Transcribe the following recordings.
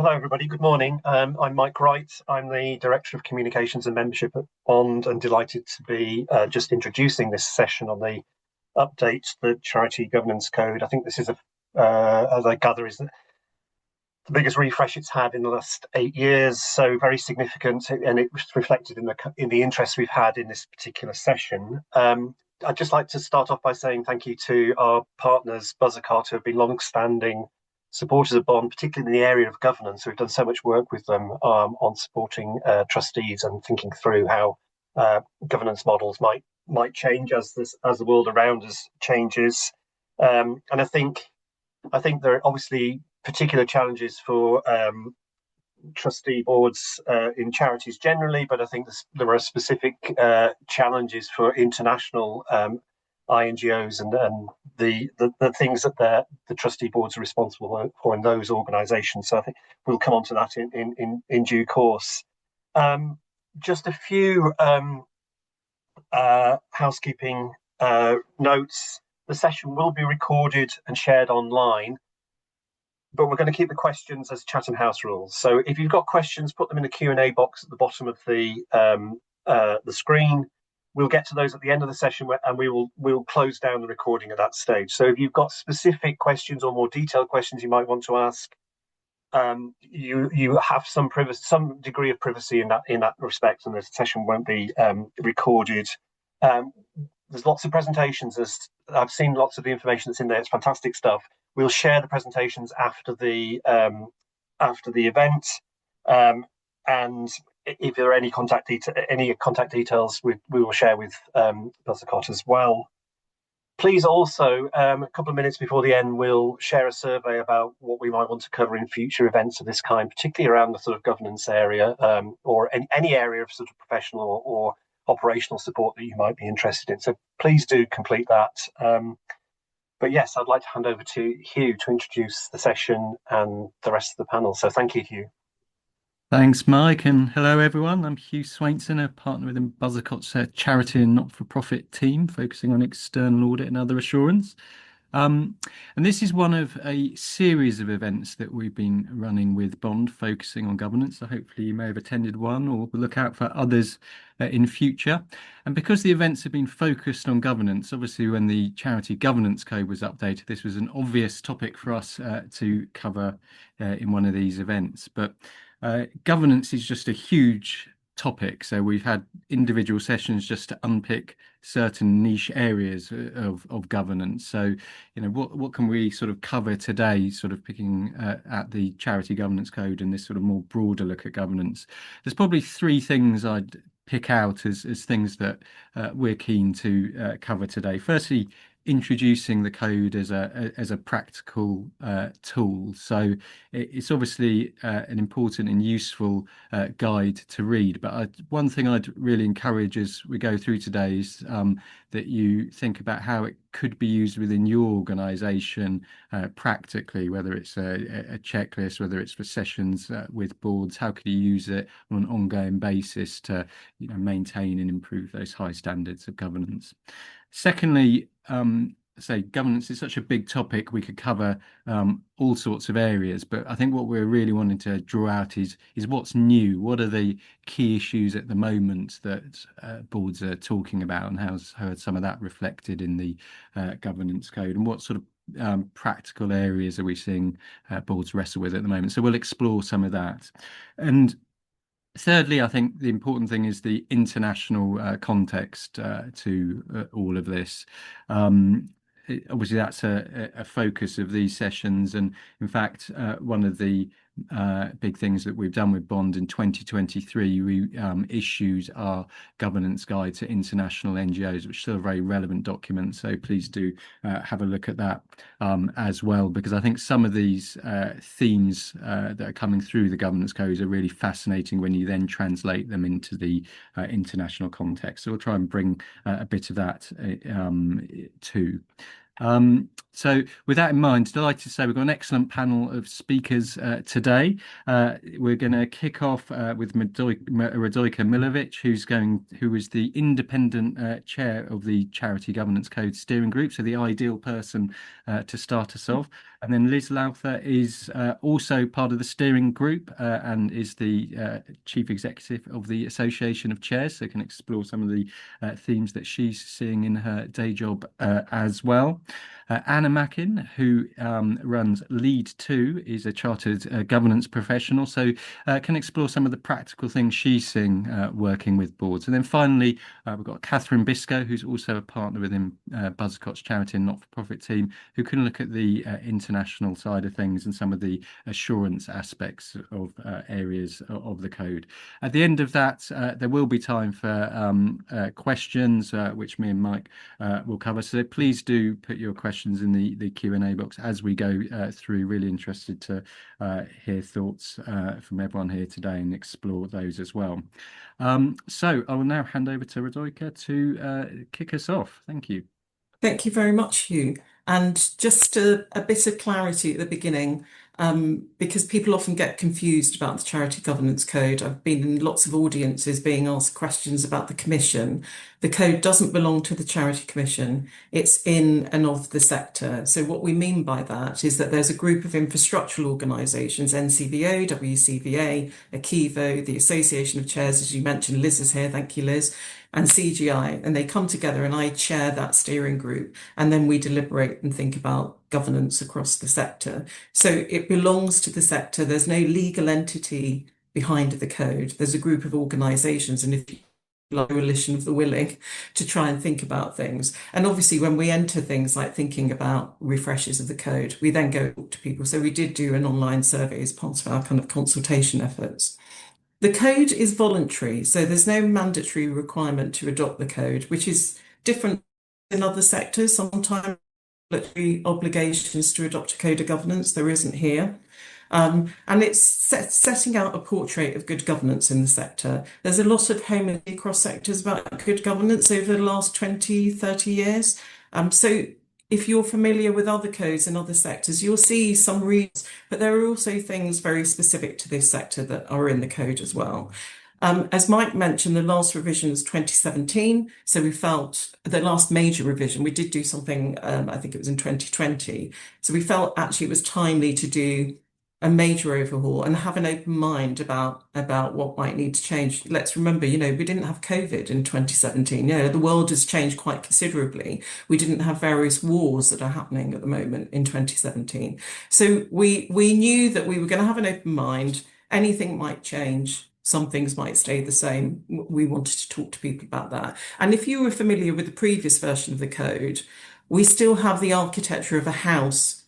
Hello, everybody. Good morning. I'm Mike Wright. I'm the Director of Communications and Membership at Bond, and delighted to be just introducing this session on the update to the Charity Governance Code. I think this is, as I gather, is the biggest refresh it's had in the last 8 years, so very significant, and it was reflected in the interest we've had in this particular session. I'd just like to start off by saying thank you to our partners, Buzzacott, who have been long-standing supporters of Bond, particularly in the area of governance. We've done so much work with them on supporting trustees and thinking through how governance models might change as the world around us changes. And I think there are obviously particular challenges for trustee boards in charities generally, but I think there are specific challenges for international INGOs and the things that the trustee boards are responsible for in those organisations. So I think we'll come on to that in due course. Just a few housekeeping notes. The session will be recorded and shared online, but we're going to keep the questions as Chatham House rules. So if you've got questions, put them in the Q&A box at the bottom of the screen. We'll get to those at the end of the session, and we'll close down the recording at that stage. So if you've got specific questions or more detailed questions you might want to ask, you have some degree of privacy in that respect, and the session won't be recorded. There's lots of presentations. I've seen lots of the information that's in there. It's fantastic stuff. We'll share the presentations after the event, and if there are any contact details, we will share with Buzzacott as well. Please also, a couple of minutes before the end, we'll share a survey about what we might want to cover in future events of this kind, particularly around the sort of governance area, or any area of sort of professional or operational support that you might be interested in. So please do complete that. But yes, I'd like to hand over to Hugh to introduce the session and the rest of the panel. So thank you, Hugh. Thanks, Mike, and hello, everyone. I'm Hugh Swainson, a partner within Buzzacott's charity and not-for-profit team, focusing on external audit and other assurance. And this is one of a series of events that we've been running with Bond, focusing on governance. So hopefully you may have attended one, or look out for others in future. And because the events have been focused on governance, obviously when the Charity Governance Code was updated, this was an obvious topic for us to cover in one of these events. But governance is just a huge topic. So we've had individual sessions just to unpick certain niche areas of governance. So, what can we sort of cover today, sort of picking at the Charity Governance Code and this sort of more broader look at governance? There's probably three things I'd pick out as things that we're keen to cover today. Firstly, introducing the code as a practical tool. So it's obviously an important and useful guide to read. But one thing I'd really encourage as we go through today is that you think about how it could be used within your organisation practically, whether it's a checklist, whether it's for sessions with boards. How could you use it on an ongoing basis to maintain and improve those high standards of governance? Secondly, governance is such a big topic, we could cover all sorts of areas, but I think what we're really wanting to draw out is what's new. What are the key issues at the moment that boards are talking about, and how's heard some of that reflected in the governance code, and what sort of practical areas are we seeing boards wrestle with at the moment? So we'll explore some of that. And thirdly, I think the important thing is the international context to all of this. Obviously, that's a focus of these sessions. And in fact, one of the big things that we've done with Bond in 2023, we issued our governance guide to international NGOs, which is still a very relevant document. So please do have a look at that as well, because I think some of these themes that are coming through the governance codes are really fascinating when you then translate them into the international context. So we'll try and bring a bit of that too. So with that in mind, delighted to say we've got an excellent panel of speakers today. We're going to kick off with Radojka Milovic, who is the independent chair of the Charity Governance Code Steering Group, so the ideal person to start us off. And then Liz Lowther is also part of the steering group and is the chief executive of the Association of Chairs, so can explore some of the themes that she's seeing in her day job as well. Anna Mackin, who runs Lead 2, is a chartered governance professional, so can explore some of the practical things she's seeing working with boards. And then finally, we've got Catherine Biscoe, who's also a partner within Buzzacott's charity and not-for-profit team, who can look at the international side of things and some of the assurance aspects of areas of the code. At the end of that, there will be time for questions, which me and Mike will cover. So please do put your questions in the Q&A box as we go through. Really interested to hear thoughts from everyone here today and explore those as well. So I will now hand over to Radojka to kick us off. Thank you. Thank you very much, Hugh. And just a bit of clarity at the beginning, because people often get confused about the Charity Governance Code. I've been in lots of audiences being asked questions about the Commission. The code doesn't belong to the Charity Commission. It's in and of the sector. So what we mean by that is that there's a group of infrastructural organisations, NCVO, WCVA, Akivo, the Association of Chairs, as you mentioned. Liz is here, thank you, Liz, and CGI, and they come together and I chair that steering group, and then we deliberate and think about governance across the sector. So it belongs to the sector. There's no legal entity behind the code. There's a group of organisations, and if you like, a coalition of the willing to try and think about things. And obviously when we enter things like thinking about refreshes of the code, we then go to people. So we did do an online survey as part of our kind of consultation efforts. The code is voluntary, so there's no mandatory requirement to adopt the code, which is different in other sectors. Sometimes regulatory obligations to adopt a code of governance, there isn't here. And it's setting out a portrait of good governance in the sector. There's a lot of homogeneity across sectors about good governance over the last 20, 30 years. So if you're familiar with other codes in other sectors, you'll see some reasons, but there are also things very specific to this sector that are in the code as well. As Mike mentioned, the last revision was 2017. So we felt the last major revision, we did do something, I think it was in 2020. So we felt actually it was timely to do a major overhaul and have an open mind about what might need to change. Let's remember, we didn't have COVID in 2017. The world has changed quite considerably. We didn't have various wars that are happening at the moment in 2017. So we knew that we were going to have an open mind. Anything might change. Some things might stay the same. We wanted to talk to people about that. And if you were familiar with the previous version of the code, we still have the architecture of a house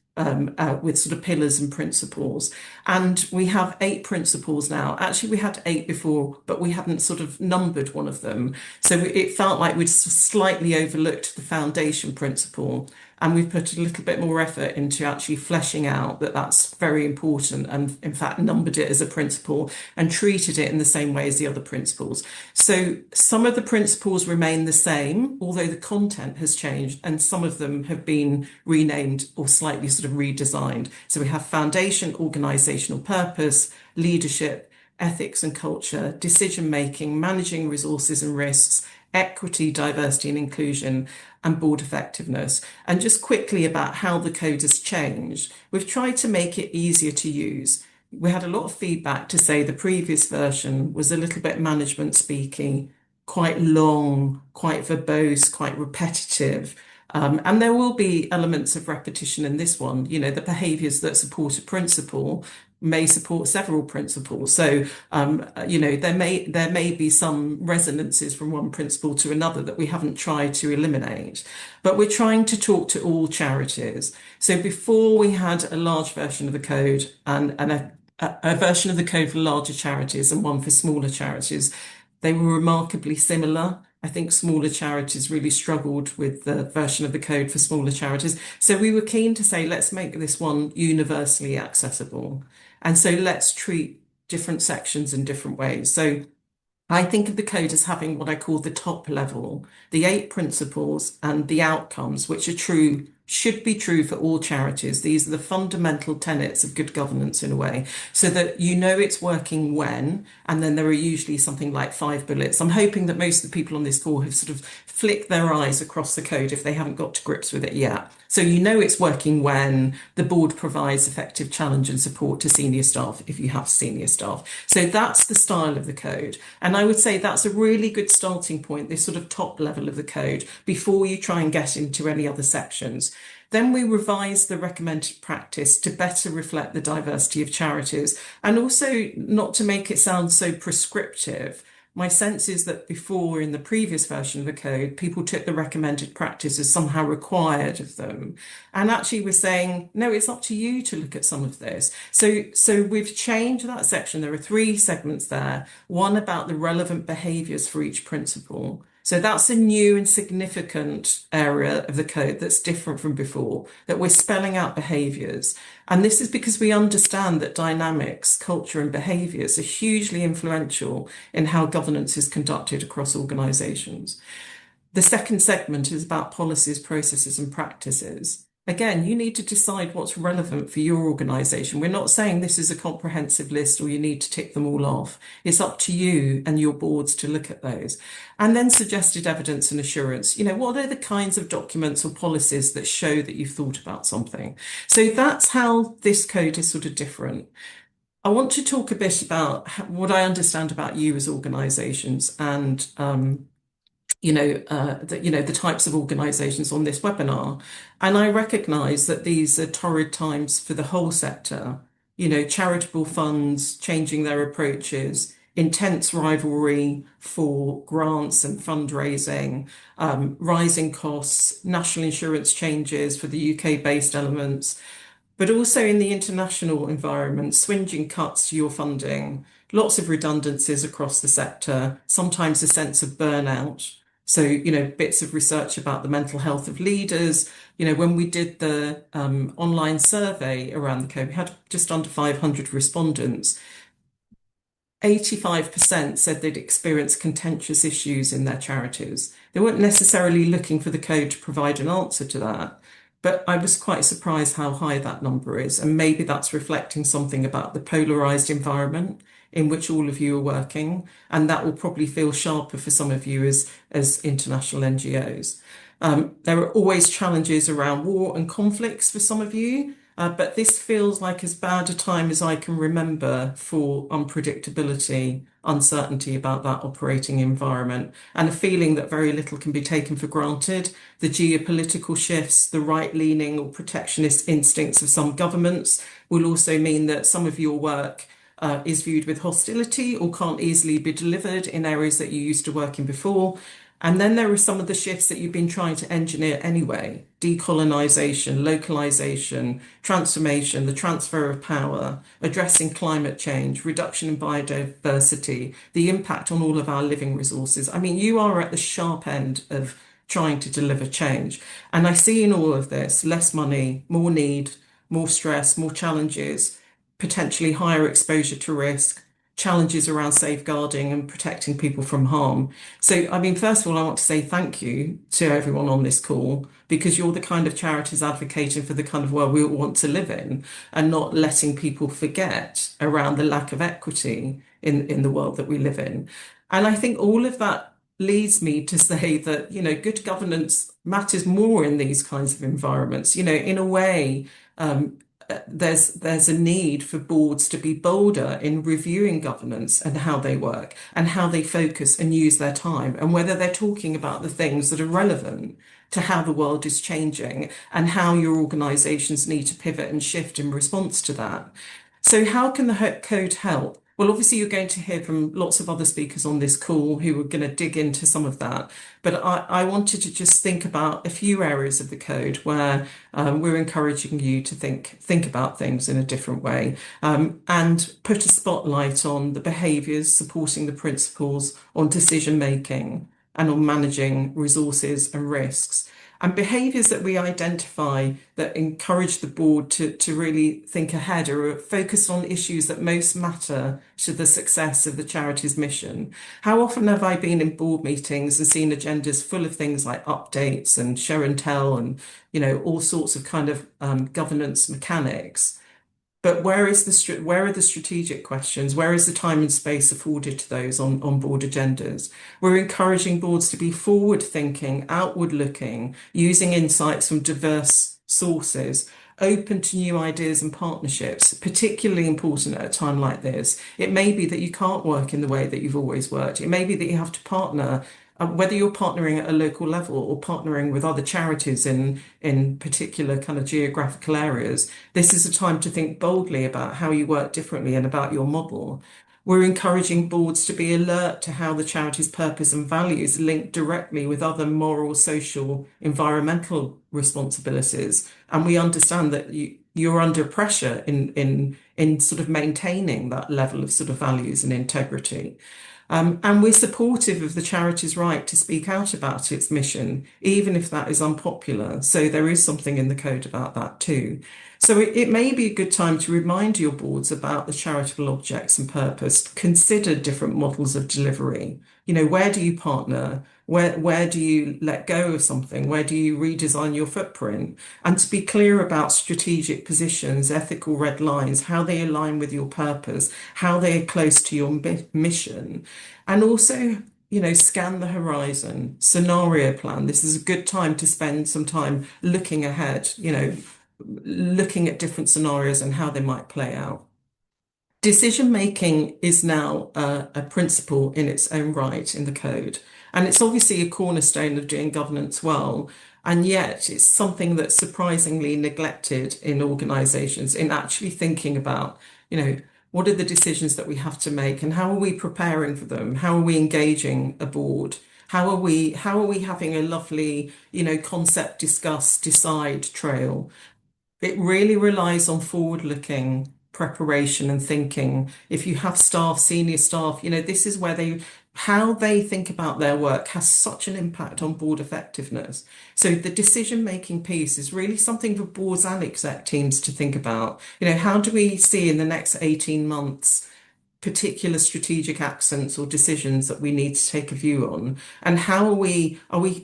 with sort of pillars and principles. And we have 8 principles now. Actually, we had 8 before, but we hadn't sort of numbered one of them. So it felt like we'd slightly overlooked the foundation principle. And we've put a little bit more effort into actually fleshing out that that's very important, and in fact numbered it as a principle and treated it in the same way as the other principles. So some of the principles remain the same, although the content has changed, and some of them have been renamed or slightly sort of redesigned. So we have foundation, organizational purpose, leadership, ethics and culture, decision making, managing resources and risks, equity, diversity and inclusion, and board effectiveness. And just quickly about how the code has changed, we've tried to make it easier to use. We had a lot of feedback to say the previous version was a little bit management speaking, quite long, quite verbose, quite repetitive. And there will be elements of repetition in this one. The behaviours that support a principle may support several principles. So, there may be some resonances from one principle to another that we haven't tried to eliminate. But we're trying to talk to all charities. So before we had a large version of the code and a version of the code for larger charities and one for smaller charities, they were remarkably similar. I think smaller charities really struggled with the version of the code for smaller charities. So we were keen to say, let's make this one universally accessible. And so let's treat different sections in different ways. So I think of the code as having what I call the top level, the 8 principles and the outcomes, which are true should be true for all charities. These are the fundamental tenets of good governance in a way, so that you know it's working when, and then there are usually something like 5 bullets. I'm hoping that most of the people on this call have sort of flicked their eyes across the code if they haven't got to grips with it yet. So you know it's working when the board provides effective challenge and support to senior staff, if you have senior staff. So that's the style of the code. And I would say that's a really good starting point, this sort of top level of the code, before you try and get into any other sections. Then we revised the recommended practice to better reflect the diversity of charities, and also not to make it sound so prescriptive. My sense is that before, in the previous version of the code, people took the recommended practice as somehow required of them. And actually we're saying, no, it's up to you to look at some of this. So we've changed that section. There are 3 segments there. One about the relevant behaviours for each principle. So that's a new and significant area of the code that's different from before, that we're spelling out behaviours. And this is because we understand that dynamics, culture and behaviours are hugely influential in how governance is conducted across organisations. The second segment is about policies, processes and practices. Again, you need to decide what's relevant for your organisation. We're not saying this is a comprehensive list or you need to tick them all off. It's up to you and your boards to look at those. And then suggested evidence and assurance. You know, what are the kinds of documents or policies that show that you've thought about something? So that's how this code is sort of different. I want to talk a bit about what I understand about you as organisations and the types of organisations on this webinar. And I recognise that these are torrid times for the whole sector. You know, charitable funds changing their approaches, intense rivalry for grants and fundraising, rising costs, national insurance changes for the UK-based elements, but also in the international environment, swinging cuts to your funding, lots of redundancies across the sector, sometimes a sense of burnout. So, you know, bits of research about the mental health of leaders. You know, when we did the online survey around the code, we had just under 500 respondents. 85% said they'd experienced contentious issues in their charities. They weren't necessarily looking for the code to provide an answer to that, but I was quite surprised how high that number is. And maybe that's reflecting something about the polarised environment in which all of you are working. And that will probably feel sharper for some of you as international NGOs. There are always challenges around war and conflicts for some of you, but this feels like as bad a time as I can remember for unpredictability, uncertainty about that operating environment, and a feeling that very little can be taken for granted. The geopolitical shifts, the right-leaning or protectionist instincts of some governments will also mean that some of your work is viewed with hostility or can't easily be delivered in areas that you used to work in before. And then there are some of the shifts that you've been trying to engineer anyway: decolonisation, localisation, transformation, the transfer of power, addressing climate change, reduction in biodiversity, the impact on all of our living resources. I mean, you are at the sharp end of trying to deliver change. And I see in all of this less money, more need, more stress, more challenges, potentially higher exposure to risk, challenges around safeguarding and protecting people from harm. So, I mean, first of all, I want to say thank you to everyone on this call, because you're the kind of charities advocating for the kind of world we all want to live in, and not letting people forget around the lack of equity in the world that we live in. And I think all of that leads me to say that, you know, good governance matters more in these kinds of environments. You know, in a way, there's a need for boards to be bolder in reviewing governance and how they work and how they focus and use their time, and whether they're talking about the things that are relevant to how the world is changing and how your organisations need to pivot and shift in response to that. So how can the code help? Well, obviously, you're going to hear from lots of other speakers on this call who are going to dig into some of that. But I wanted to just think about a few areas of the code where we're encouraging you to think about things in a different way, and put a spotlight on the behaviours supporting the principles, on decision making, and on managing resources and risks. And behaviours that we identify that encourage the board to really think ahead or focus on issues that most matter to the success of the charity's mission. How often have I been in board meetings and seen agendas full of things like updates and show and tell and, all sorts of kind of governance mechanics? But where are the strategic questions? Where is the time and space afforded to those on board agendas? We're encouraging boards to be forward thinking, outward looking, using insights from diverse sources, open to new ideas and partnerships, particularly important at a time like this. It may be that you can't work in the way that you've always worked. It may be that you have to partner, whether you're partnering at a local level or partnering with other charities in particular kind of geographical areas. This is a time to think boldly about how you work differently and about your model. We're encouraging boards to be alert to how the charity's purpose and values link directly with other moral, social, environmental responsibilities. And we understand that you're under pressure in sort of maintaining that level of sort of values and integrity. And we're supportive of the charity's right to speak out about its mission, even if that is unpopular. So there is something in the code about that too. So it may be a good time to remind your boards about the charitable objects and purpose. Consider different models of delivery. Where do you partner? Where do you let go of something? Where do you redesign your footprint? And to be clear about strategic positions, ethical red lines, how they align with your purpose, how they are close to your mission. And also, scan the horizon, scenario plan. This is a good time to spend some time looking ahead, looking at different scenarios and how they might play out. Decision making is now a principle in its own right in the code. And it's obviously a cornerstone of doing governance well. And yet it's something that's surprisingly neglected in organizations in actually thinking about, what are the decisions that we have to make and how are we preparing for them? How are we engaging a board? How are we having a lovely, concept, discuss, decide trail? It really relies on forward-looking preparation and thinking. If you have staff, senior staff, this is where how they think about their work has such an impact on board effectiveness. So the decision-making piece is really something for boards and exec teams to think about. How do we see in the next 18 months particular strategic accents or decisions that we need to take a view on, and how are we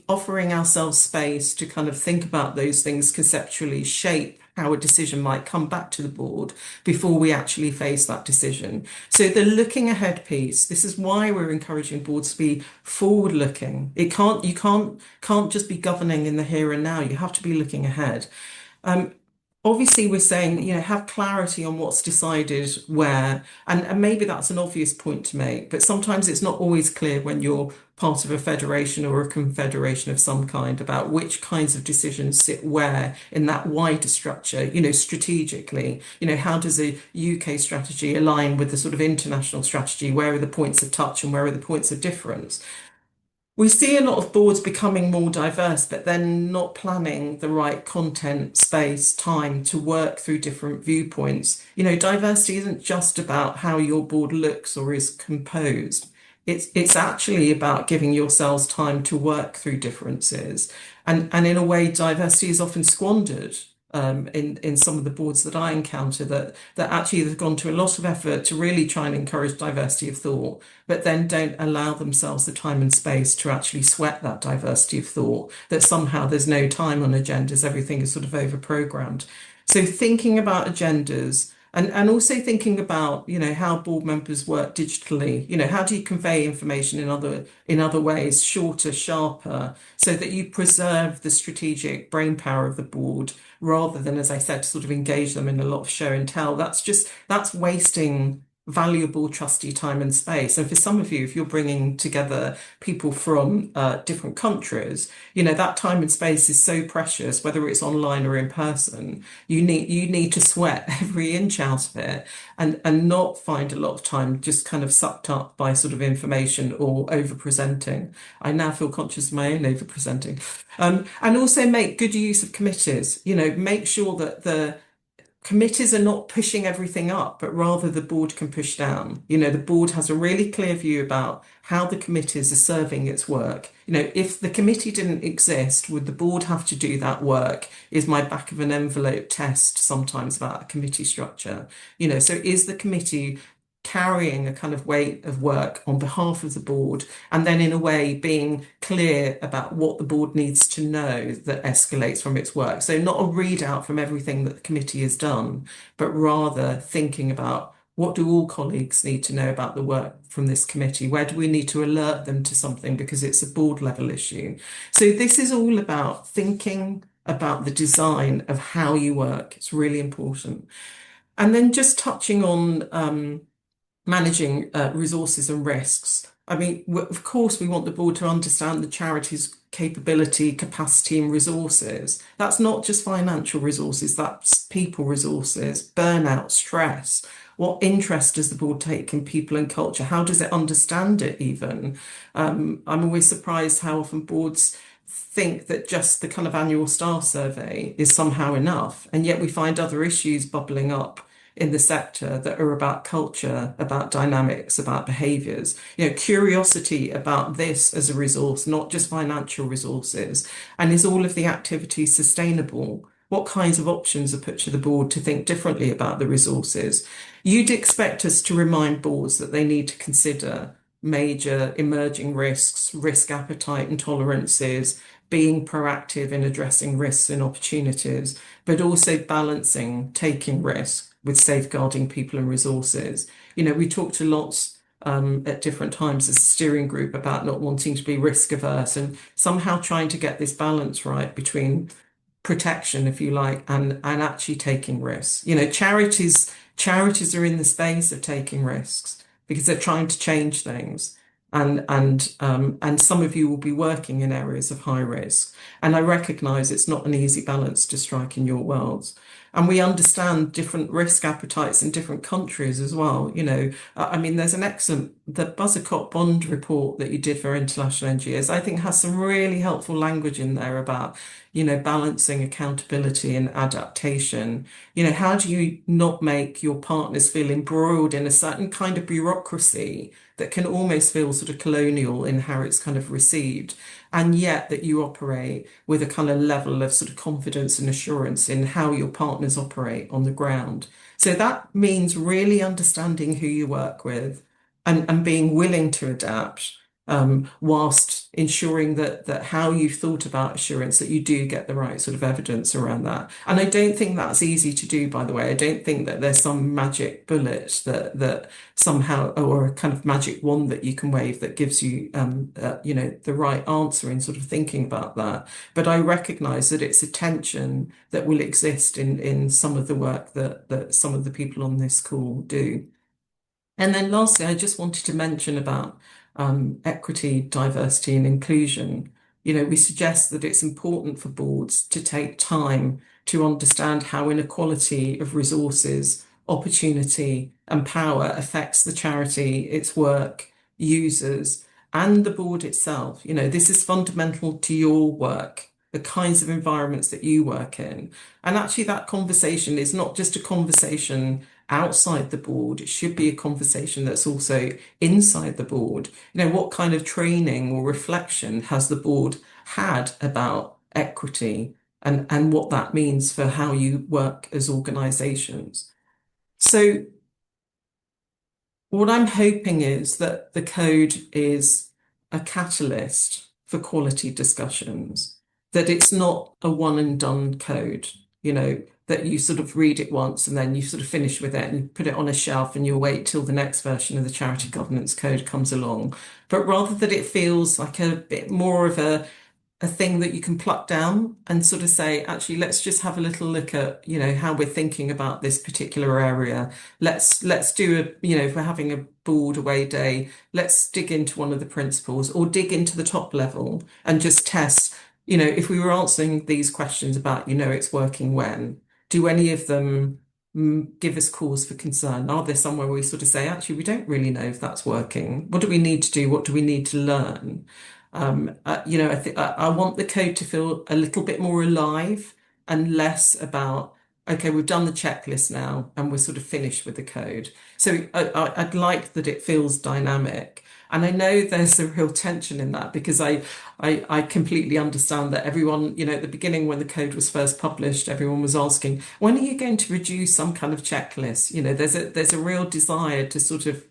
offering ourselves space to kind of think about those things conceptually, shape how a decision might come back to the board before we actually face that decision. So the looking ahead piece, this is why we're encouraging boards to be forward looking. You can't just be governing in the here and now. You have to be looking ahead. Obviously, we're saying, have clarity on what's decided where, and maybe that's an obvious point to make, but sometimes it's not always clear when you're part of a federation or a confederation of some kind about which kinds of decisions sit where in that wider structure, strategically. How does a UK strategy align with the sort of international strategy? Where are the points of touch and where are the points of difference? We see a lot of boards becoming more diverse, but then not planning the right content, space, time to work through different viewpoints. Diversity isn't just about how your board looks or is composed. It's actually about giving yourselves time to work through differences. And in a way, diversity is often squandered in some of the boards that I encounter that actually have gone to a lot of effort to really try and encourage diversity of thought, but then don't allow themselves the time and space to actually sweat that diversity of thought, that somehow there's no time on agendas, everything is sort of over-programmed. So thinking about agendas and also thinking about, how board members work digitally, how do you convey information in other ways, shorter, sharper, so that you preserve the strategic brainpower of the board rather than, as I said, sort of engage them in a lot of show and tell. That's wasting valuable trustee time and space. And for some of you, if you're bringing together people from different countries, that time and space is so precious, whether it's online or in person. You need to sweat every inch out of it and not find a lot of time just kind of sucked up by sort of information or over presenting. I now feel conscious of my own over presenting. And also make good use of committees, make sure that committees are not pushing everything up, but rather the board can push down. The board has a really clear view about how the committees are serving its work. If the committee didn't exist, would the board have to do that work? Is my back of an envelope test sometimes about a committee structure? So is the committee carrying a kind of weight of work on behalf of the board, and then in a way being clear about what the board needs to know that escalates from its work. So not a readout from everything that the committee has done, but rather thinking about what do all colleagues need to know about the work from this committee? Where do we need to alert them to something because it's a board level issue? So this is all about thinking about the design of how you work. It's really important. And then just touching on managing resources and risks. I mean, of course, we want the board to understand the charity's capability, capacity, and resources. That's not just financial resources, that's people resources, burnout, stress. What interest does the board take in people and culture? How does it understand it even? I'm always surprised how often boards think that just the kind of annual staff survey is somehow enough, and yet we find other issues bubbling up in the sector that are about culture, about dynamics, about behaviours. Curiosity about this as a resource, not just financial resources. And is all of the activity sustainable? What kinds of options are put to the board to think differently about the resources? You'd expect us to remind boards that they need to consider major emerging risks, risk appetite and tolerances, being proactive in addressing risks and opportunities, but also balancing taking risk with safeguarding people and resources. We talked to lots at different times as a steering group about not wanting to be risk averse and somehow trying to get this balance right between protection, if you like, and actually taking risks. Charities are in the space of taking risks because they're trying to change things. And some of you will be working in areas of high risk. And I recognize it's not an easy balance to strike in your worlds. And we understand different risk appetites in different countries as well. I mean, there's the Buzzacott Bond report that you did for international NGOs, I think has some really helpful language in there about, balancing accountability and adaptation. How do you not make your partners feel embroiled in a certain kind of bureaucracy that can almost feel sort of colonial in how it's kind of received, and yet that you operate with a kind of level of sort of confidence and assurance in how your partners operate on the ground. So that means really understanding who you work with and being willing to adapt, whilst ensuring that how you've thought about assurance, that you do get the right sort of evidence around that. And I don't think that's easy to do, by the way. I don't think that there's some magic bullet that somehow, or a kind of magic wand that you can wave that gives you, the right answer in sort of thinking about that. But I recognise that it's a tension that will exist in some of the work that some of the people on this call do. And then lastly, I just wanted to mention about equity, diversity, and inclusion. We suggest that it's important for boards to take time to understand how inequality of resources, opportunity, and power affects the charity, its work, users, and the board itself. This is fundamental to your work, the kinds of environments that you work in. And actually, that conversation is not just a conversation outside the board, it should be a conversation that's also inside the board. What kind of training or reflection has the board had about equity and what that means for how you work as organisations? So what I'm hoping is that the code is a catalyst for quality discussions, that it's not a one and done code, that you sort of read it once and then you sort of finish with it and put it on a shelf and you'll wait till the next version of the Charity Governance Code comes along. But rather that it feels like a bit more of a thing that you can pluck down and sort of say, actually, let's just have a little look at, how we're thinking about this particular area. Let's do if we're having a board away day, let's dig into one of the principles or dig into the top level and just test, if we were answering these questions about, it's working when, do any of them give us cause for concern? Are there somewhere we sort of say, actually, we don't really know if that's working? What do we need to do? What do we need to learn? I think I want the code to feel a little bit more alive and less about okay, we've done the checklist now and we're sort of finished with the code. So I'd like that it feels dynamic. And I know there's a real tension in that because I completely understand that everyone, at the beginning when the code was first published, everyone was asking, when are you going to produce some kind of checklist? There's a real desire to sort of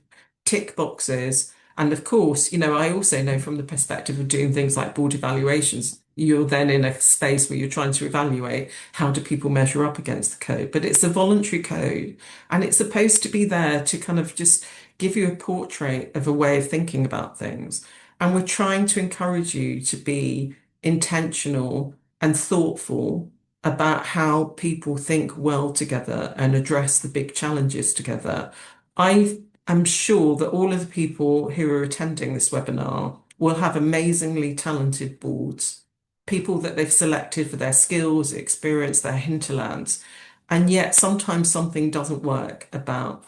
tick boxes. And of course, I also know from the perspective of doing things like board evaluations, you're then in a space where you're trying to evaluate how do people measure up against the code. But it's a voluntary code and it's supposed to be there to kind of just give you a portrait of a way of thinking about things. And we're trying to encourage you to be intentional and thoughtful about how people think well together and address the big challenges together. I'm sure that all of the people who are attending this webinar will have amazingly talented boards, people that they've selected for their skills, experience, their hinterlands. And yet sometimes something doesn't work about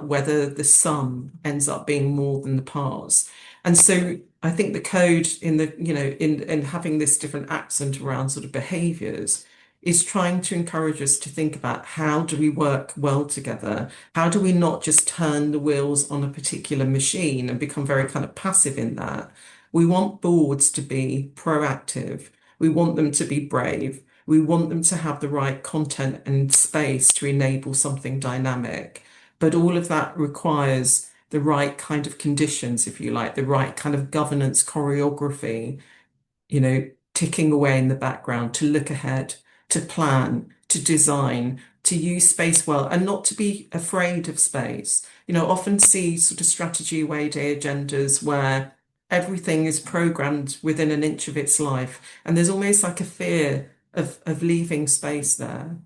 whether the sum ends up being more than the parts. And so I think the code in having this different accent around sort of behaviors is trying to encourage us to think about how do we work well together? How do we not just turn the wheels on a particular machine and become very kind of passive in that? We want boards to be proactive. We want them to be brave. We want them to have the right content and space to enable something dynamic. But all of that requires the right kind of conditions, if you like, the right kind of governance choreography, ticking away in the background to look ahead, to plan, to design, to use space well, and not to be afraid of space. Often see sort of strategy way day agendas where everything is programmed within an inch of its life, and there's almost like a fear of leaving space there.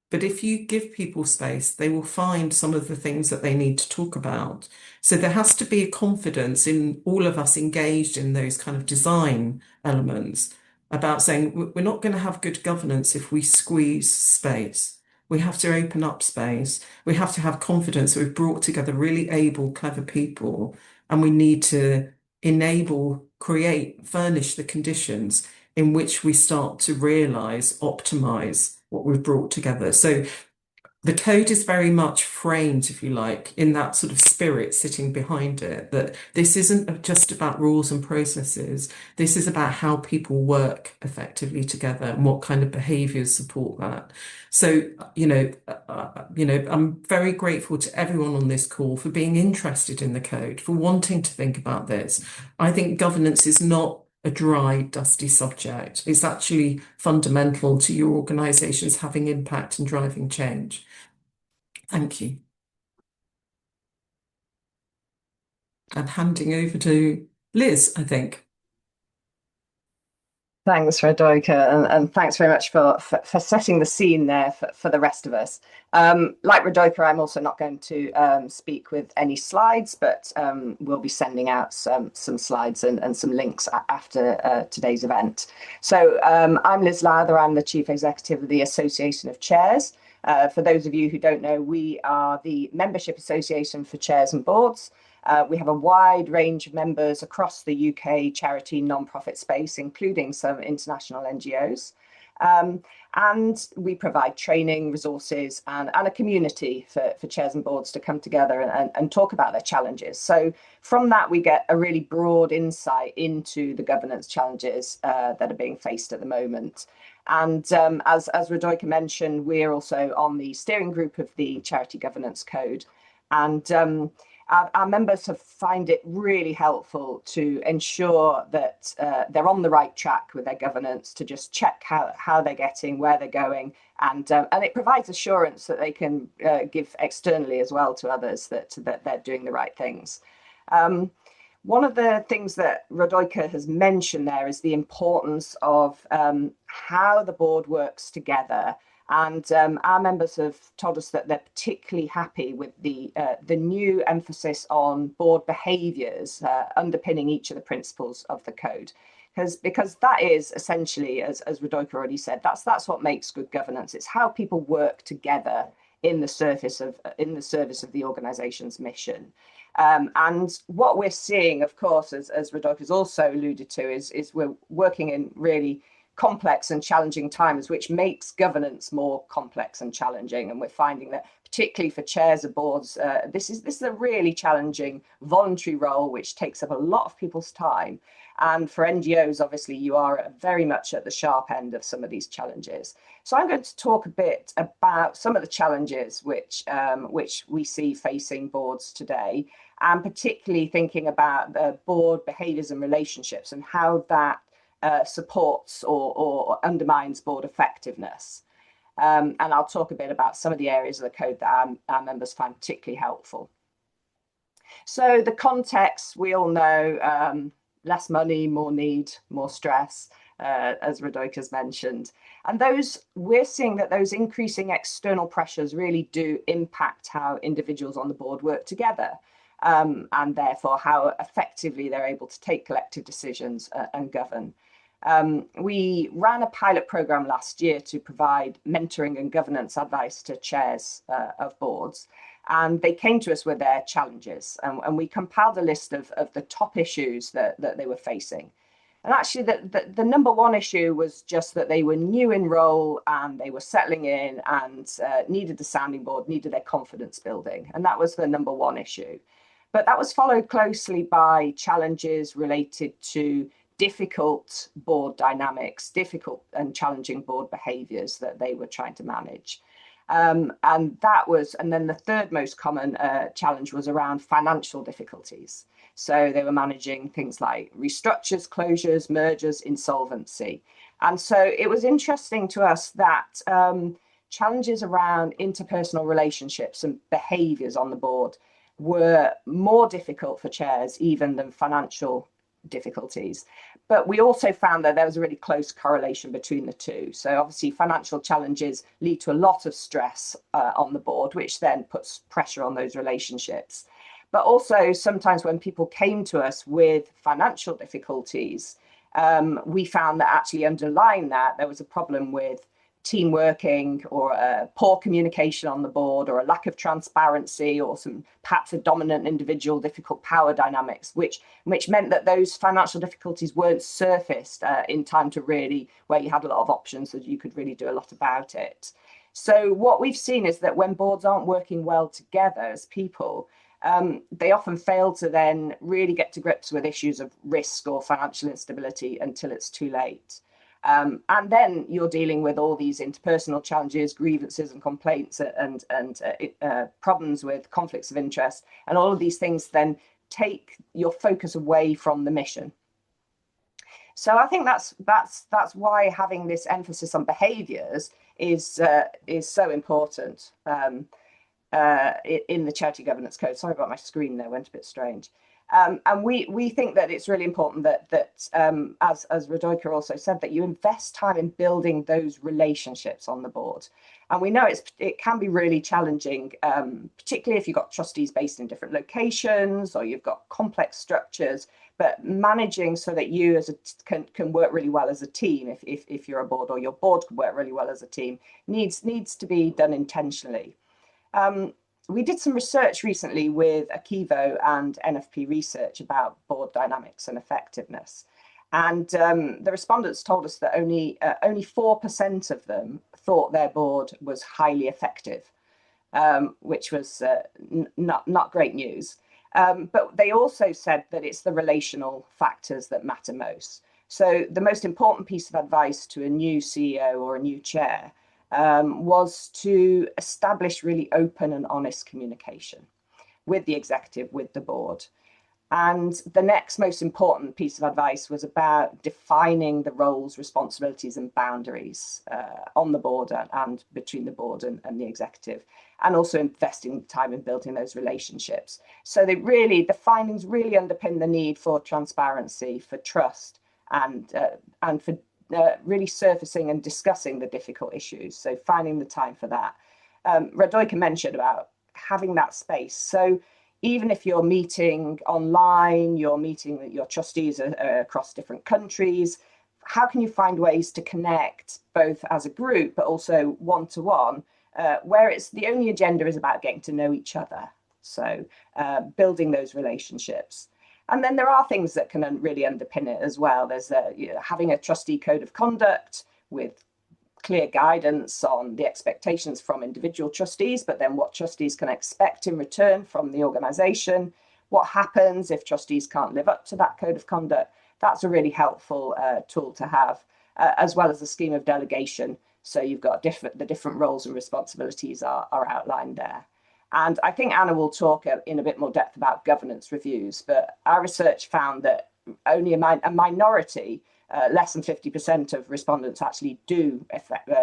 But if you give people space, they will find some of the things that they need to talk about. So there has to be a confidence in all of us engaged in those kind of design elements about saying we're not going to have good governance if we squeeze space. We have to open up space. We have to have confidence that we've brought together really able, clever people, and we need to enable, create, furnish the conditions in which we start to realize, optimize what we've brought together. So the code is very much framed, if you like, in that sort of spirit sitting behind it, that this isn't just about rules and processes. This is about how people work effectively together and what kind of behaviors support that. So, I'm very grateful to everyone on this call for being interested in the code, for wanting to think about this. I think governance is not a dry, dusty subject. It's actually fundamental to your organisations having impact and driving change. Thank you. I'm handing over to Liz, I think. Thanks, Radojka, and thanks very much for setting the scene there for the rest of us. Like Radojka, I'm also not going to speak with any slides, but we'll be sending out some slides and some links after today's event. So I'm Liz Lowther, I'm the Chief Executive of the Association of Chairs. For those of you who don't know, we are the membership association for chairs and boards. We have a wide range of members across the UK charity non-profit space, including some international NGOs. And we provide training, resources, and a community for chairs and boards to come together and talk about their challenges. So from that, we get a really broad insight into the governance challenges that are being faced at the moment. And as Radojka mentioned, we're also on the steering group of the Charity Governance Code. And our members have find it really helpful to ensure that they're on the right track with their governance, to just check how they're getting, where they're going, and it provides assurance that they can give externally as well to others that they're doing the right things. One of the things that Radojka has mentioned there is the importance of how the board works together. And our members have told us that they're particularly happy with the new emphasis on board behaviours underpinning each of the principles of the code, because that is essentially, as Radojka already said, that's what makes good governance. It's how people work together in the service of the organisation's mission. And what we're seeing, of course, as Radojka has also alluded to, is we're working in really complex and challenging times, which makes governance more complex and challenging. And we're finding that particularly for chairs of boards, this is a really challenging voluntary role, which takes up a lot of people's time. And for NGOs, obviously, you are very much at the sharp end of some of these challenges. So I'm going to talk a bit about some of the challenges which we see facing boards today, and particularly thinking about the board behaviours and relationships and how that supports or undermines board effectiveness. And I'll talk a bit about some of the areas of the code that our members find particularly helpful. So the context, we all know, less money, more need, more stress, as Radojka's mentioned. And we're seeing that those increasing external pressures really do impact how individuals on the board work together, and therefore how effectively they're able to take collective decisions and govern. We ran a pilot program last year to provide mentoring and governance advice to chairs of boards, and they came to us with their challenges, and we compiled a list of the top issues that they were facing. And actually the number one issue was just that they were new in role and they were settling in and needed the sounding board, needed their confidence building, and that was the number one issue. But that was followed closely by challenges related to difficult board dynamics, difficult and challenging board behaviours that they were trying to manage. And then the third most common challenge was around financial difficulties. So they were managing things like restructures, closures, mergers, insolvency. And so it was interesting to us that challenges around interpersonal relationships and behaviours on the board were more difficult for chairs even than financial difficulties. But we also found that there was a really close correlation between the two. So obviously financial challenges lead to a lot of stress on the board, which then puts pressure on those relationships. But also sometimes when people came to us with financial difficulties, we found that actually underlying that there was a problem with team working or poor communication on the board or a lack of transparency or perhaps a dominant individual, difficult power dynamics, which meant that those financial difficulties weren't surfaced in time to really, where you had a lot of options that you could really do a lot about it. So what we've seen is that when boards aren't working well together as people, they often fail to then really get to grips with issues of risk or financial instability until it's too late. And then you're dealing with all these interpersonal challenges, grievances and complaints and problems with conflicts of interest. And all of these things then take your focus away from the mission. So I think that's why having this emphasis on behaviours is so important in the Charity Governance Code. Sorry about my screen there, went a bit strange. And we think that it's really important that as Radojka also said, that you invest time in building those relationships on the board. And we know it can be really challenging, particularly if you've got trustees based in different locations or you've got complex structures, but managing so that you can work really well as a team, if you're a board, or your board can work really well as a team, needs to be done intentionally. We did some research recently with Akivo and NFP Research about board dynamics and effectiveness. And the respondents told us that only 4% of them thought their board was highly effective, which was not great news. But they also said that it's the relational factors that matter most. So the most important piece of advice to a new CEO or a new chair was to establish really open and honest communication with the executive, with the board. And the next most important piece of advice was about defining the roles, responsibilities and boundaries on the board and between the board and the executive, and also investing time in building those relationships. So the findings really underpin the need for transparency, for trust, and for really surfacing and discussing the difficult issues. So finding the time for that. Radojka mentioned about having that space. So even if you're meeting online, you're meeting with your trustees across different countries, how can you find ways to connect both as a group, but also one-to-one, where it's the only agenda is about getting to know each other. So building those relationships. And then there are things that can really underpin it as well. There's having a trustee code of conduct with clear guidance on the expectations from individual trustees, but then what trustees can expect in return from the organisation. What happens if trustees can't live up to that code of conduct? That's a really helpful tool to have, as well as a scheme of delegation. So you've got the different roles and responsibilities are outlined there. And I think Anna will talk in a bit more depth about governance reviews, but our research found that only a minority, less than 50% of respondents actually do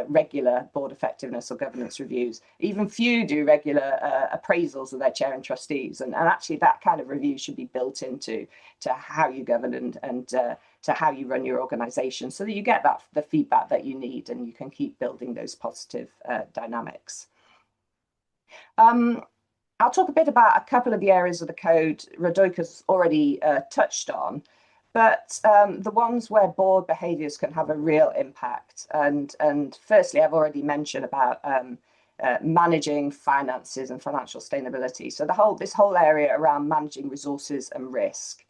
regular board effectiveness or governance reviews. Even few do regular appraisals of their chair and trustees. And actually that kind of review should be built into how you govern and to how you run your organisation, so that you get the feedback that you need and you can keep building those positive dynamics. I'll talk a bit about a couple of the areas of the code Radojka's already touched on, but the ones where board behaviours can have a real impact. And firstly, I've already mentioned about managing finances and financial sustainability. So this whole area around managing resources and risk.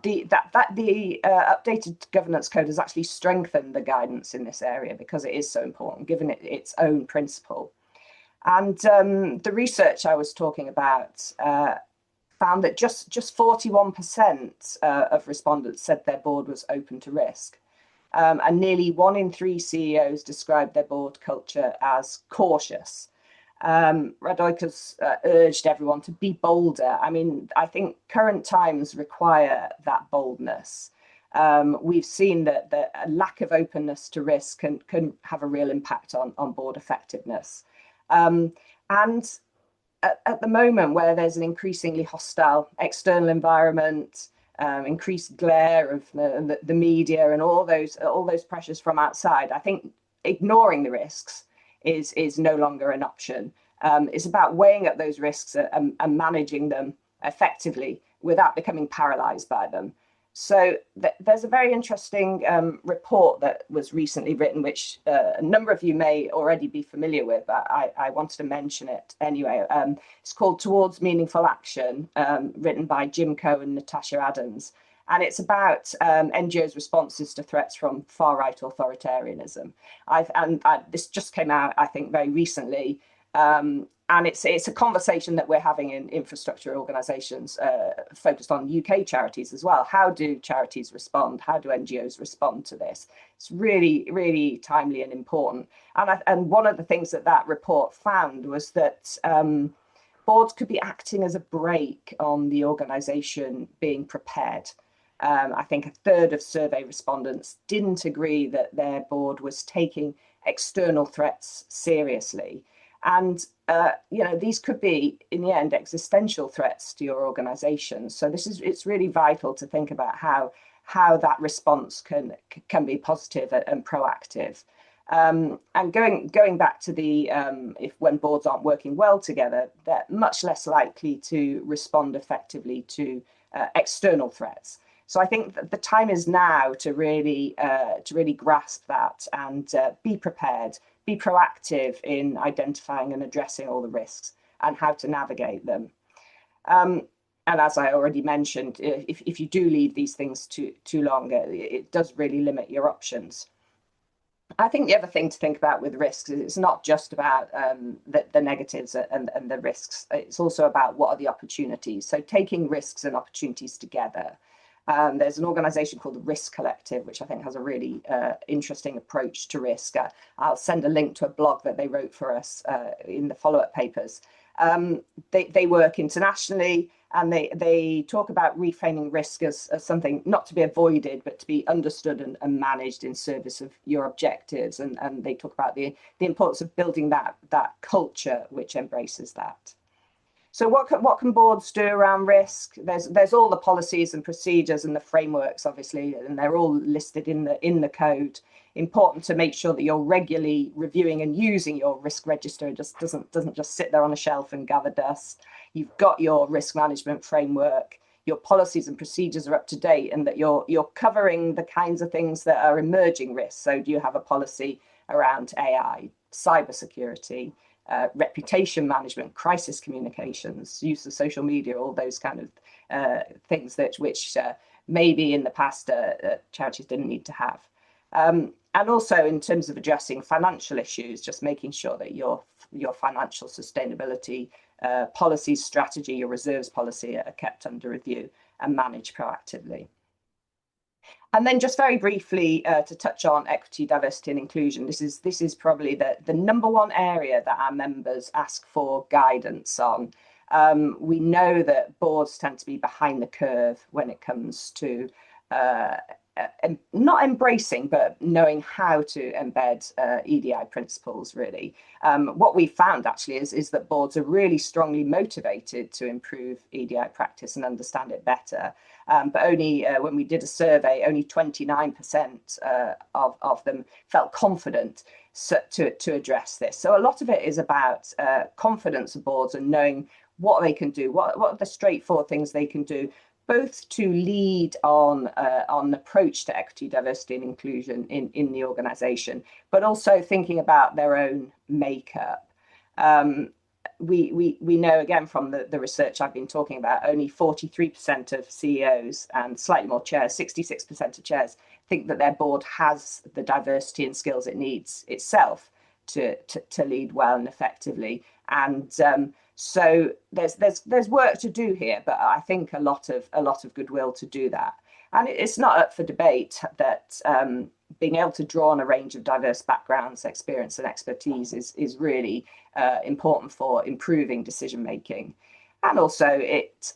The updated governance code has actually strengthened the guidance in this area because it is so important, given it its own principle. And the research I was talking about found that just 41% of respondents said their board was open to risk. And nearly 1 in 3 CEOs described their board culture as cautious. Radojka's urged everyone to be bolder. I mean, I think current times require that boldness. We've seen that a lack of openness to risk can have a real impact on board effectiveness. And at the moment, where there's an increasingly hostile external environment, increased glare of the media and all those pressures from outside, I think ignoring the risks is no longer an option. It's about weighing up those risks and managing them effectively without becoming paralysed by them. So there's a very interesting report that was recently written, which a number of you may already be familiar with, but I wanted to mention it anyway. It's called Towards Meaningful Action, written by Jim Coe and Natasha Adams. And it's about NGOs' responses to threats from far-right authoritarianism. This just came out, I think, very recently. And it's a conversation that we're having in infrastructure organisations focused on UK charities as well. How do charities respond? How do NGOs respond to this? It's really, really timely and important. And one of the things that report found was that boards could be acting as a brake on the organisation being prepared. I think a third of survey respondents didn't agree that their board was taking external threats seriously. And, these could be, in the end, existential threats to your organisation. So it's really vital to think about how that response can be positive and proactive. And going back to when boards aren't working well together, they're much less likely to respond effectively to external threats. So I think that the time is now to really grasp that and be prepared, be proactive in identifying and addressing all the risks and how to navigate them. And as I already mentioned, if you do leave these things too long, it does really limit your options. I think the other thing to think about with risks is it's not just about the negatives and the risks. It's also about what are the opportunities. So taking risks and opportunities together. There's an organisation called the Risk Collective, which I think has a really interesting approach to risk. I'll send a link to a blog that they wrote for us in the follow-up papers. They work internationally, and they talk about reframing risk as something not to be avoided, but to be understood and managed in service of your objectives. And they talk about the importance of building that culture which embraces that. So what can boards do around risk? There's all the policies and procedures and the frameworks, obviously, and they're all listed in the code. Important to make sure that you're regularly reviewing and using your risk register. It just doesn't just sit there on a shelf and gather dust. You've got your risk management framework. Your policies and procedures are up to date, and that you're covering the kinds of things that are emerging risks. So do you have a policy around AI, cybersecurity, reputation management, crisis communications, use of social media, all those kind of things which maybe in the past charities didn't need to have. And also in terms of addressing financial issues, just making sure that your financial sustainability policy, strategy, your reserves policy are kept under review and managed proactively. And then just very briefly to touch on equity, diversity and inclusion. This is probably the number one area that our members ask for guidance on. We know that boards tend to be behind the curve when it comes to not embracing, but knowing how to embed EDI principles, really. What we found actually is that boards are really strongly motivated to improve EDI practice and understand it better. But only when we did a survey, only 29% of them felt confident to address this. So a lot of it is about confidence of boards and knowing what they can do, what are the straightforward things they can do, both to lead on an approach to equity, diversity and inclusion in the organisation, but also thinking about their own makeup. We know, again, from the research I've been talking about, only 43% of CEOs and slightly more chairs, 66% of chairs, think that their board has the diversity and skills it needs itself to lead well and effectively. And so there's work to do here, but I think a lot of goodwill to do that. And it's not up for debate that being able to draw on a range of diverse backgrounds, experience and expertise is really important for improving decision making. And also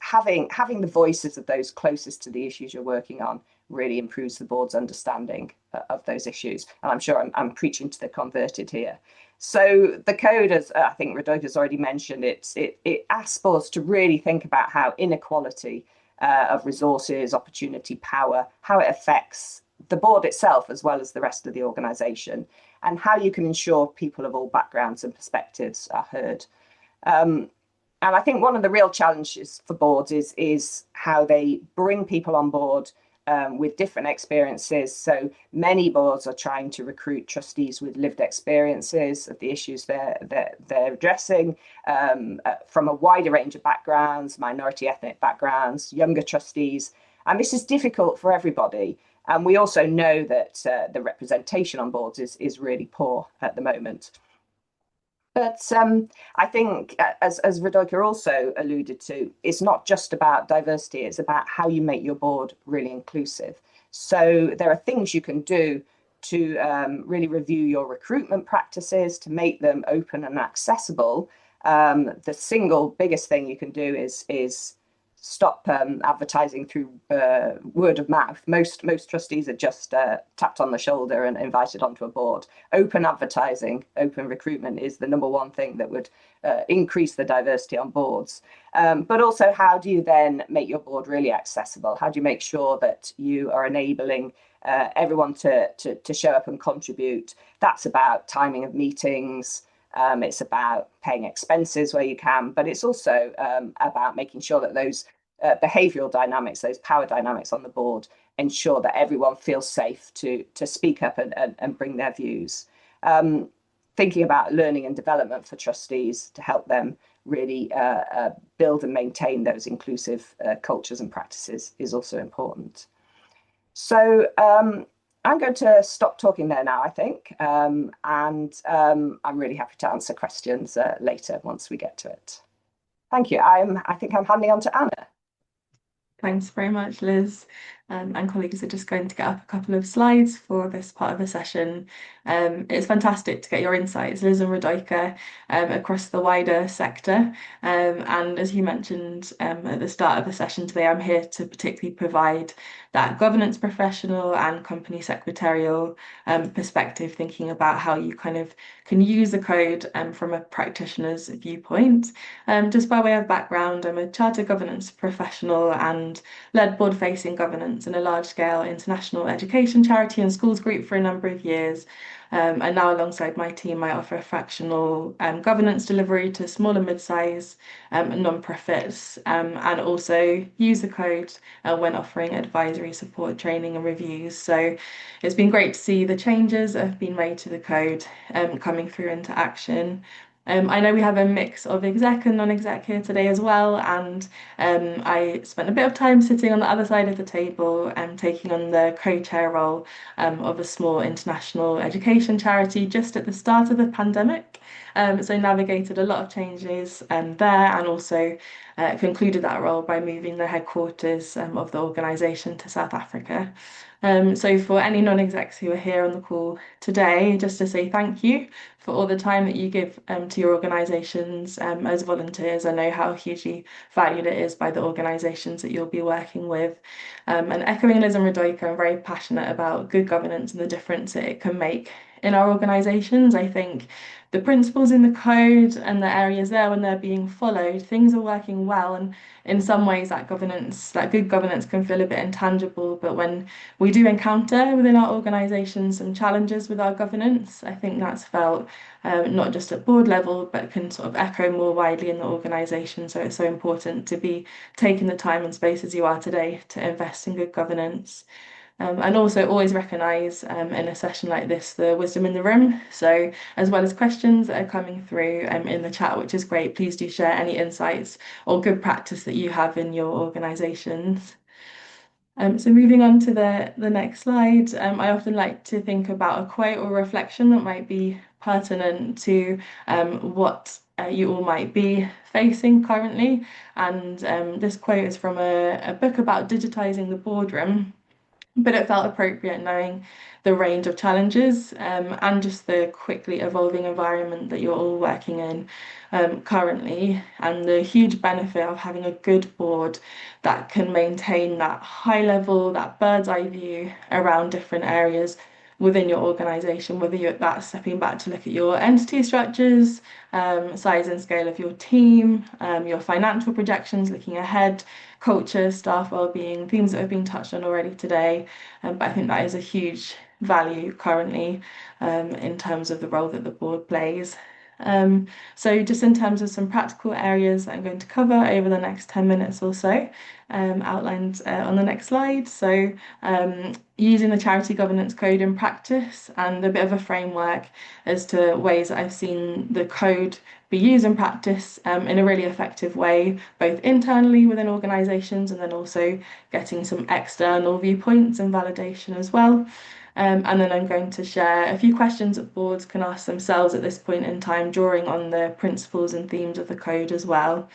having the voices of those closest to the issues you're working on really improves the board's understanding of those issues. And I'm sure I'm preaching to the converted here. So the code, as I think Rudoka's already mentioned, it asks boards to really think about how inequality of resources, opportunity, power, how it affects the board itself as well as the rest of the organisation, and how you can ensure people of all backgrounds and perspectives are heard. And I think one of the real challenges for boards is how they bring people on board with different experiences. So many boards are trying to recruit trustees with lived experiences of the issues they're addressing, from a wider range of backgrounds, minority ethnic backgrounds, younger trustees. And this is difficult for everybody. And we also know that the representation on boards is really poor at the moment. But I think, as Rudoka also alluded to, it's not just about diversity, it's about how you make your board really inclusive. So there are things you can do to really review your recruitment practices, to make them open and accessible. The single biggest thing you can do is stop advertising through word of mouth. Most trustees are just tapped on the shoulder and invited onto a board. Open advertising, open recruitment is the number one thing that would increase the diversity on boards. But also, how do you then make your board really accessible? How do you make sure that you are enabling everyone to show up and contribute? That's about timing of meetings. It's about paying expenses where you can, but it's also about making sure that those behavioural dynamics, those power dynamics on the board, ensure that everyone feels safe to speak up and bring their views. Thinking about learning and development for trustees to help them really build and maintain those inclusive cultures and practices is also important. So I'm going to stop talking there now, I think, and I'm really happy to answer questions later once we get to it. Thank you. I think I'm handing on to Anna. Thanks very much, Liz. And colleagues are just going to get up a couple of slides for this part of the session. It's fantastic to get your insights, Liz and Rudoka, across the wider sector. And as you mentioned at the start of the session today, I'm here to particularly provide that governance professional and company secretarial perspective, thinking about how you kind of can use the code from a practitioner's viewpoint. Just by way of background, I'm a chartered governance professional and led board-facing governance in a large-scale international education charity and schools group for a number of years. And now alongside my team, I offer fractional governance delivery to small and mid-size non-profits, and also use the code when offering advisory support, training and reviews. So it's been great to see the changes that have been made to the code coming through into action. I know we have a mix of exec and non-exec here today as well, and I spent a bit of time sitting on the other side of the table and taking on the co-chair role of a small international education charity just at the start of the pandemic. So navigated a lot of changes there, and also concluded that role by moving the headquarters of the organisation to South Africa. So for any non-execs who are here on the call today, just to say thank you for all the time that you give to your organisations as volunteers. I know how hugely valued it is by the organisations that you'll be working with. And echoing Liz and Radojka, I'm very passionate about good governance and the difference that it can make in our organisations. I think the principles in the code and the areas there, when they're being followed, things are working well. And in some ways, that governance, that good governance, can feel a bit intangible. But when we do encounter within our organisations some challenges with our governance, I think that's felt not just at board level, but can sort of echo more widely in the organisation. So it's so important to be taking the time and space as you are today to invest in good governance. And also always recognise in a session like this the wisdom in the room. So as well as questions that are coming through in the chat, which is great, please do share any insights or good practice that you have in your organisations. So moving on to the next slide, I often like to think about a quote or reflection that might be pertinent to what you all might be facing currently. And this quote is from a book about digitising the boardroom, but it felt appropriate knowing the range of challenges and just the quickly evolving environment that you're all working in currently, and the huge benefit of having a good board that can maintain that high level, that bird's eye view around different areas within your organisation, whether that's stepping back to look at your entity structures, size and scale of your team, your financial projections looking ahead, culture, staff wellbeing, themes that have been touched on already today. But I think that is a huge value currently in terms of the role that the board plays. So just in terms of some practical areas I'm going to cover over the next 10 minutes or so, outlined on the next slide. So using the Charity Governance Code in practice, and a bit of a framework as to ways that I've seen the code be used in practice in a really effective way, both internally within organisations and then also getting some external viewpoints and validation as well. And then I'm going to share a few questions that boards can ask themselves at this point in time, drawing on the principles and themes of the code as well.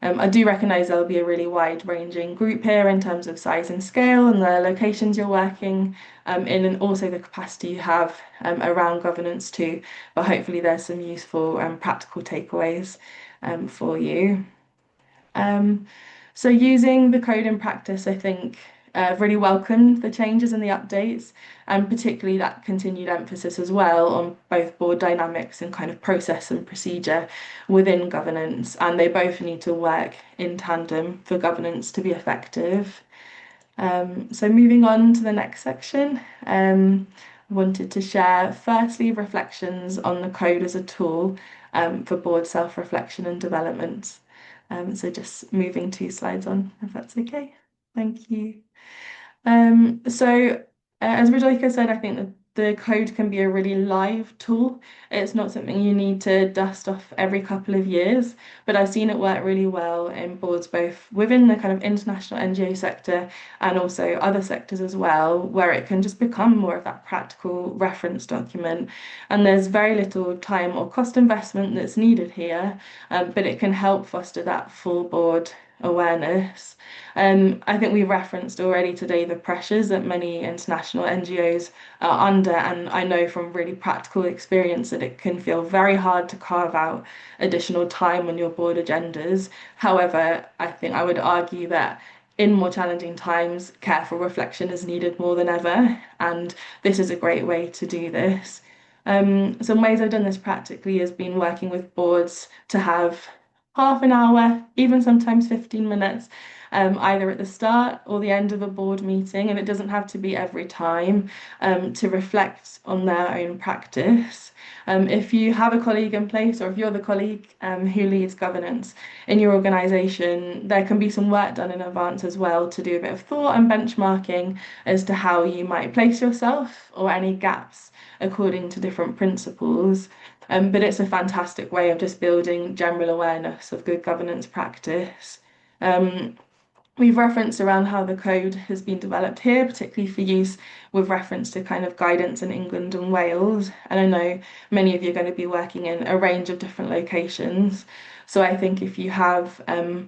I do recognise there'll be a really wide-ranging group here in terms of size and scale and the locations you're working in, and also the capacity you have around governance too. But hopefully there's some useful and practical takeaways for you. So using the code in practice, I think I've really welcomed the changes and the updates, and particularly that continued emphasis as well on both board dynamics and kind of process and procedure within governance. And they both need to work in tandem for governance to be effective. So moving on to the next section, I wanted to share firstly reflections on the code as a tool for board self-reflection and development. So just moving 2 slides on, if that's okay. Thank you. So as Radojka said, I think that the code can be a really live tool. It's not something you need to dust off every couple of years, but I've seen it work really well in boards both within the kind of international NGO sector and also other sectors as well, where it can just become more of that practical reference document. And there's very little time or cost investment that's needed here, but it can help foster that full board awareness. I think we referenced already today the pressures that many international NGOs are under, and I know from really practical experience that it can feel very hard to carve out additional time on your board agendas. However, I think I would argue that in more challenging times, careful reflection is needed more than ever, and this is a great way to do this. Some ways I've done this practically has been working with boards to have half an hour, even sometimes 15 minutes, either at the start or the end of a board meeting, and it doesn't have to be every time, to reflect on their own practice. If you have a colleague in place, or if you're the colleague who leads governance in your organisation, there can be some work done in advance as well to do a bit of thought and benchmarking as to how you might place yourself or any gaps according to different principles. but it's a fantastic way of just building general awareness of good governance practice. We've referenced around how the code has been developed here, particularly for use with reference to kind of guidance in England and Wales. And I know many of you are going to be working in a range of different locations. So I think if you have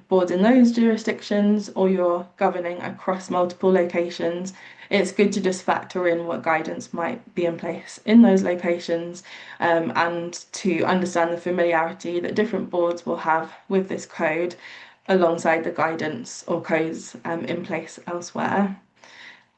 boards in those jurisdictions or you're governing across multiple locations, it's good to just factor in what guidance might be in place in those locations, and to understand the familiarity that different boards will have with this code alongside the guidance or codes in place elsewhere.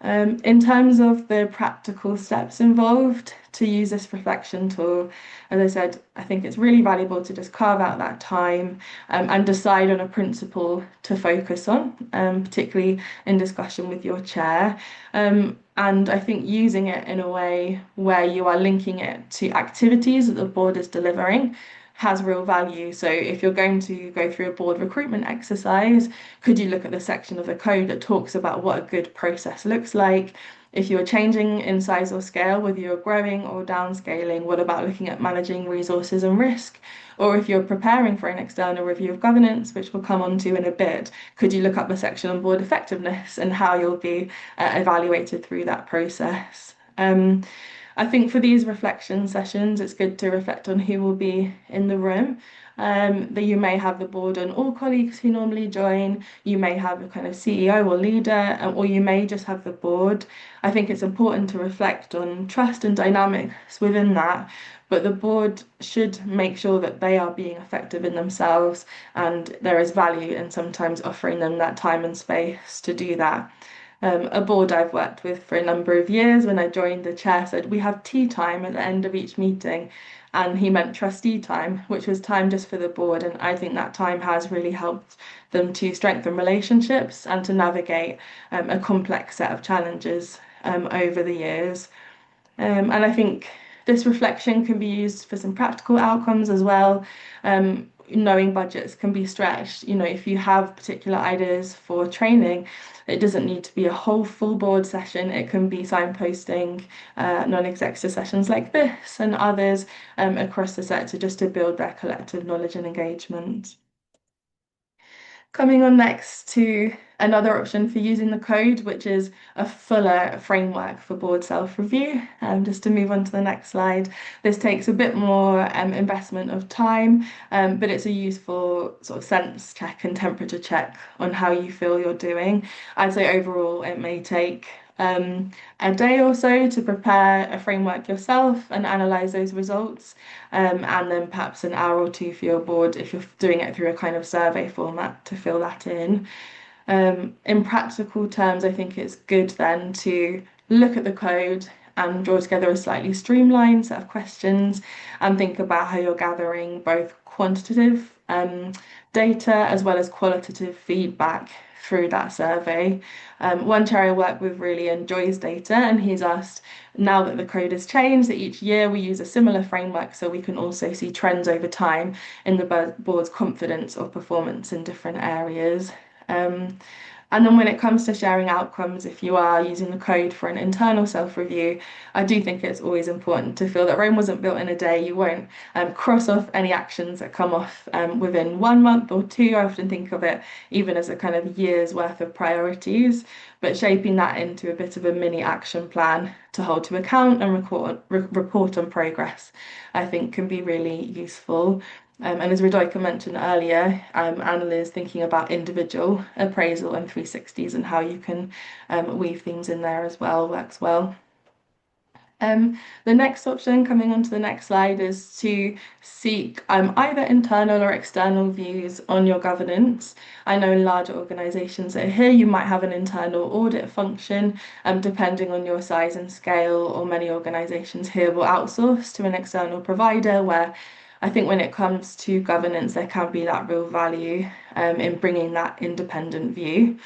In terms of the practical steps involved to use this reflection tool, as I said, I think it's really valuable to just carve out that time and decide on a principle to focus on, particularly in discussion with your chair. And I think using it in a way where you are linking it to activities that the board is delivering has real value. So if you're going to go through a board recruitment exercise, could you look at the section of the code that talks about what a good process looks like? If you're changing in size or scale, whether you're growing or downscaling, what about looking at managing resources and risk? Or if you're preparing for an external review of governance, which we'll come on to in a bit, could you look up the section on board effectiveness and how you'll be evaluated through that process? I think for these reflection sessions, it's good to reflect on who will be in the room. That you may have the board and all colleagues who normally join, you may have a kind of CEO or leader, or you may just have the board. I think it's important to reflect on trust and dynamics within that, but the board should make sure that they are being effective in themselves, and there is value in sometimes offering them that time and space to do that. A board I've worked with for a number of years, when I joined, the chair said, we have tea time at the end of each meeting. And he meant trustee time, which was time just for the board. And I think that time has really helped them to strengthen relationships and to navigate a complex set of challenges over the years. And I think this reflection can be used for some practical outcomes as well. Knowing budgets can be stretched. If you have particular ideas for training, it doesn't need to be a whole full board session. It can be signposting non-executive sessions like this and others across the sector, just to build their collective knowledge and engagement. Coming on next to another option for using the code, which is a fuller framework for board self-review. Just to move on to the next slide, this takes a bit more investment of time, but it's a useful sort of sense check and temperature check on how you feel you're doing. I'd say overall it may take a day or so to prepare a framework yourself and analyse those results, and then perhaps an hour or two for your board if you're doing it through a kind of survey format to fill that in. In practical terms, I think it's good then to look at the code and draw together a slightly streamlined set of questions and think about how you're gathering both quantitative data as well as qualitative feedback through that survey. One chair I work with really enjoys data, and he's asked, now that the code has changed, that each year we use a similar framework so we can also see trends over time in the board's confidence or performance in different areas. And then when it comes to sharing outcomes, if you are using the code for an internal self-review, I do think it's always important to feel that Rome wasn't built in a day. You won't cross off any actions that come off within 1 month or two. I often think of it even as a kind of year's worth of priorities, but shaping that into a bit of a mini action plan to hold to account and report on progress, I think can be really useful. And as Radojka mentioned earlier, Anna is thinking about individual appraisal and 360s and how you can weave themes in there as well, works well. The next option, coming on to the next slide, is to seek either internal or external views on your governance. I know in larger organisations that are here, you might have an internal audit function, depending on your size and scale, or many organisations here will outsource to an external provider, where I think when it comes to governance, there can be that real value in bringing that independent view.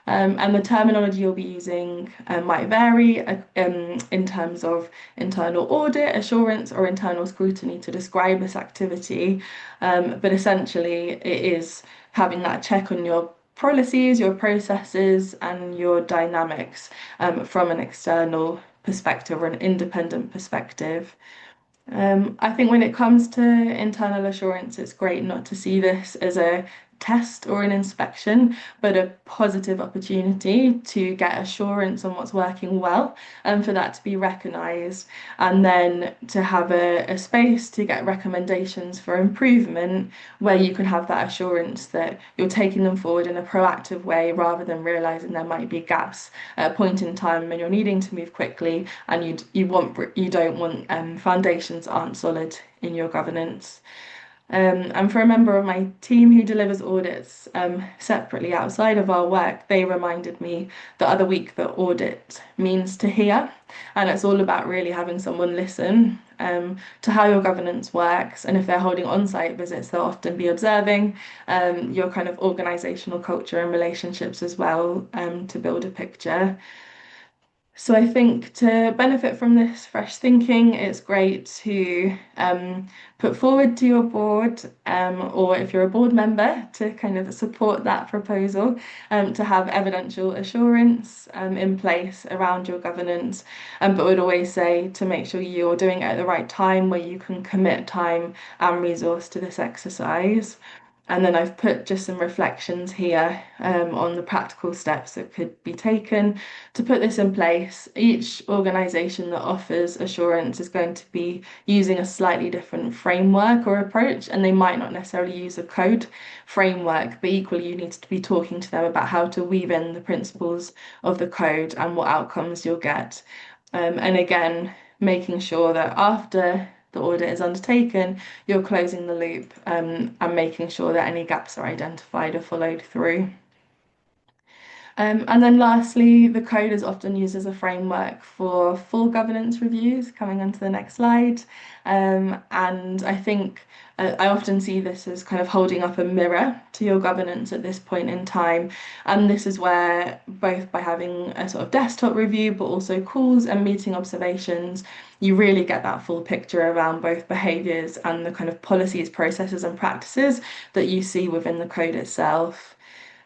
And the terminology you'll be using might vary in terms of internal audit, assurance, or internal scrutiny to describe this activity. But essentially, it is having that check on your policies, your processes, and your dynamics from an external perspective or an independent perspective. I think when it comes to internal assurance, it's great not to see this as a test or an inspection, but a positive opportunity to get assurance on what's working well and for that to be recognised, and then to have a space to get recommendations for improvement where you can have that assurance that you're taking them forward in a proactive way rather than realising there might be gaps at a point in time and you're needing to move quickly and you don't want foundations aren't solid in your governance. And for a member of my team who delivers audits separately outside of our work, they reminded me the other week that audit means to hear, and it's all about really having someone listen to how your governance works. And if they're holding on-site visits, they'll often be observing your kind of organisational culture and relationships as well to build a picture. So I think to benefit from this fresh thinking, it's great to put forward to your board, or if you're a board member, to kind of support that proposal, to have evidential assurance in place around your governance. But would always say to make sure you're doing it at the right time where you can commit time and resource to this exercise. And then I've put just some reflections here on the practical steps that could be taken to put this in place. Each organisation that offers assurance is going to be using a slightly different framework or approach, and they might not necessarily use a code framework, but equally you need to be talking to them about how to weave in the principles of the code and what outcomes you'll get. And again, making sure that after the audit is undertaken, you're closing the loop and making sure that any gaps are identified or followed through. And then lastly, the code is often used as a framework for full governance reviews, coming on to the next slide. And I think I often see this as kind of holding up a mirror to your governance at this point in time. And this is where both by having a sort of desktop review, but also calls and meeting observations, you really get that full picture around both behaviours and the kind of policies, processes and practices that you see within the code itself.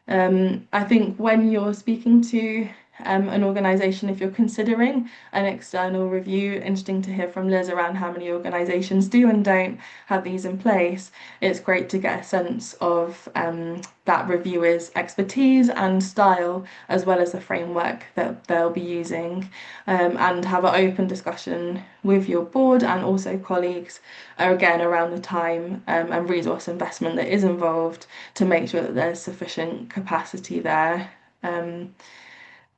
I think when you're speaking to an organisation, if you're considering an external review, interesting to hear from Liz around how many organisations do and don't have these in place. It's great to get a sense of that reviewer's expertise and style, as well as the framework that they'll be using, and have an open discussion with your board and also colleagues, again, around the time and resource investment that is involved to make sure that there's sufficient capacity there.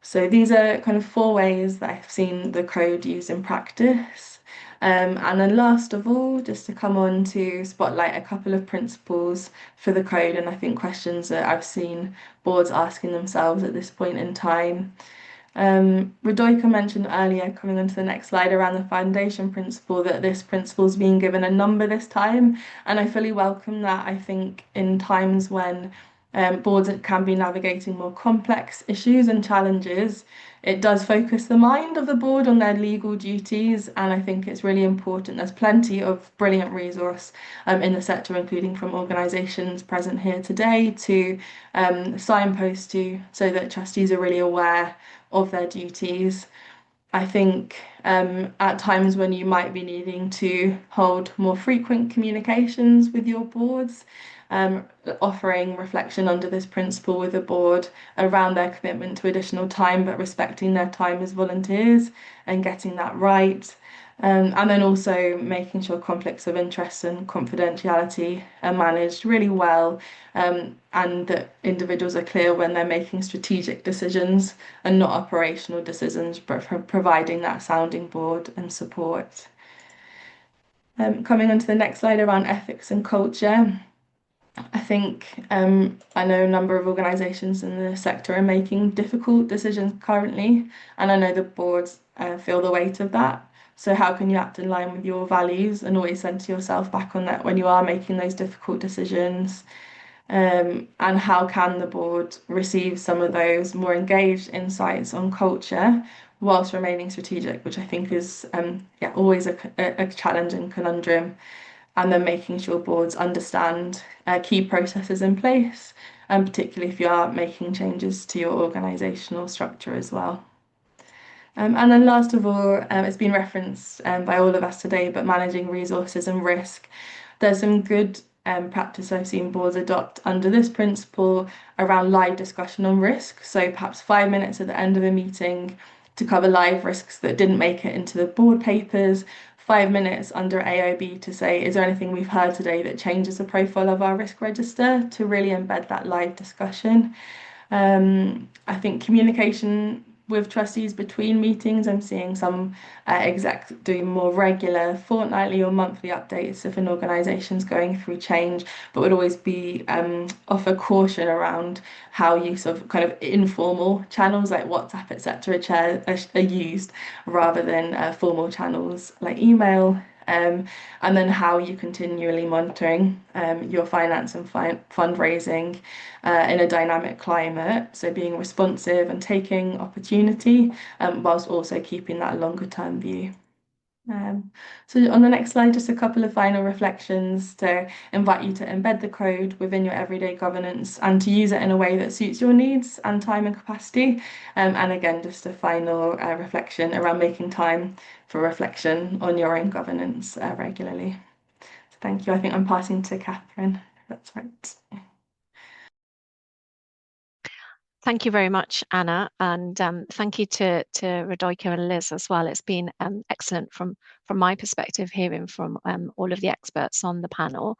So these are kind of 4 ways that I've seen the code used in practice. And then last of all, just to come on to spotlight a couple of principles for the code, and I think questions that I've seen boards asking themselves at this point in time. Radojka mentioned earlier, coming on to the next slide, around the foundation principle, that this principle is being given a number this time, and I fully welcome that. I think in times when boards can be navigating more complex issues and challenges, it does focus the mind of the board on their legal duties, and I think it's really important. There's plenty of brilliant resource in the sector, including from organisations present here today, to signpost to, so that trustees are really aware of their duties. I think at times when you might be needing to hold more frequent communications with your boards, offering reflection under this principle with the board around their commitment to additional time, but respecting their time as volunteers and getting that right. And then also making sure conflicts of interest and confidentiality are managed really well, and that individuals are clear when they're making strategic decisions and not operational decisions, but providing that sounding board and support. Coming on to the next slide around ethics and culture. I think I know a number of organisations in the sector are making difficult decisions currently, and I know the boards feel the weight of that. So how can you act in line with your values and always center yourself back on that when you are making those difficult decisions? And how can the board receive some of those more engaged insights on culture whilst remaining strategic, which I think is always a challenge and conundrum. And then making sure boards understand key processes in place, and particularly if you are making changes to your organisational structure as well. And then last of all, it's been referenced by all of us today, but managing resources and risk. There's some good practice I've seen boards adopt under this principle around live discussion on risk. So perhaps 5 minutes at the end of a meeting to cover live risks that didn't make it into the board papers, 5 minutes under AOB to say, is there anything we've heard today that changes the profile of our risk register, to really embed that live discussion. I think communication with trustees between meetings, I'm seeing some execs doing more regular fortnightly or monthly updates if an organisation's going through change, but would always be offer caution around how use of kind of informal channels like WhatsApp, etc., are used rather than formal channels like email. And then how you continually monitoring your finance and fundraising in a dynamic climate. So being responsive and taking opportunity, whilst also keeping that longer term view. So on the next slide, just a couple of final reflections to invite you to embed the code within your everyday governance and to use it in a way that suits your needs and time and capacity. And again, just a final reflection around making time for reflection on your own governance regularly. So thank you. I think I'm passing to Catherine. That's right. Thank you very much, Anna, and thank you to Radhika and Liz as well. It's been excellent from my perspective, hearing from all of the experts on the panel.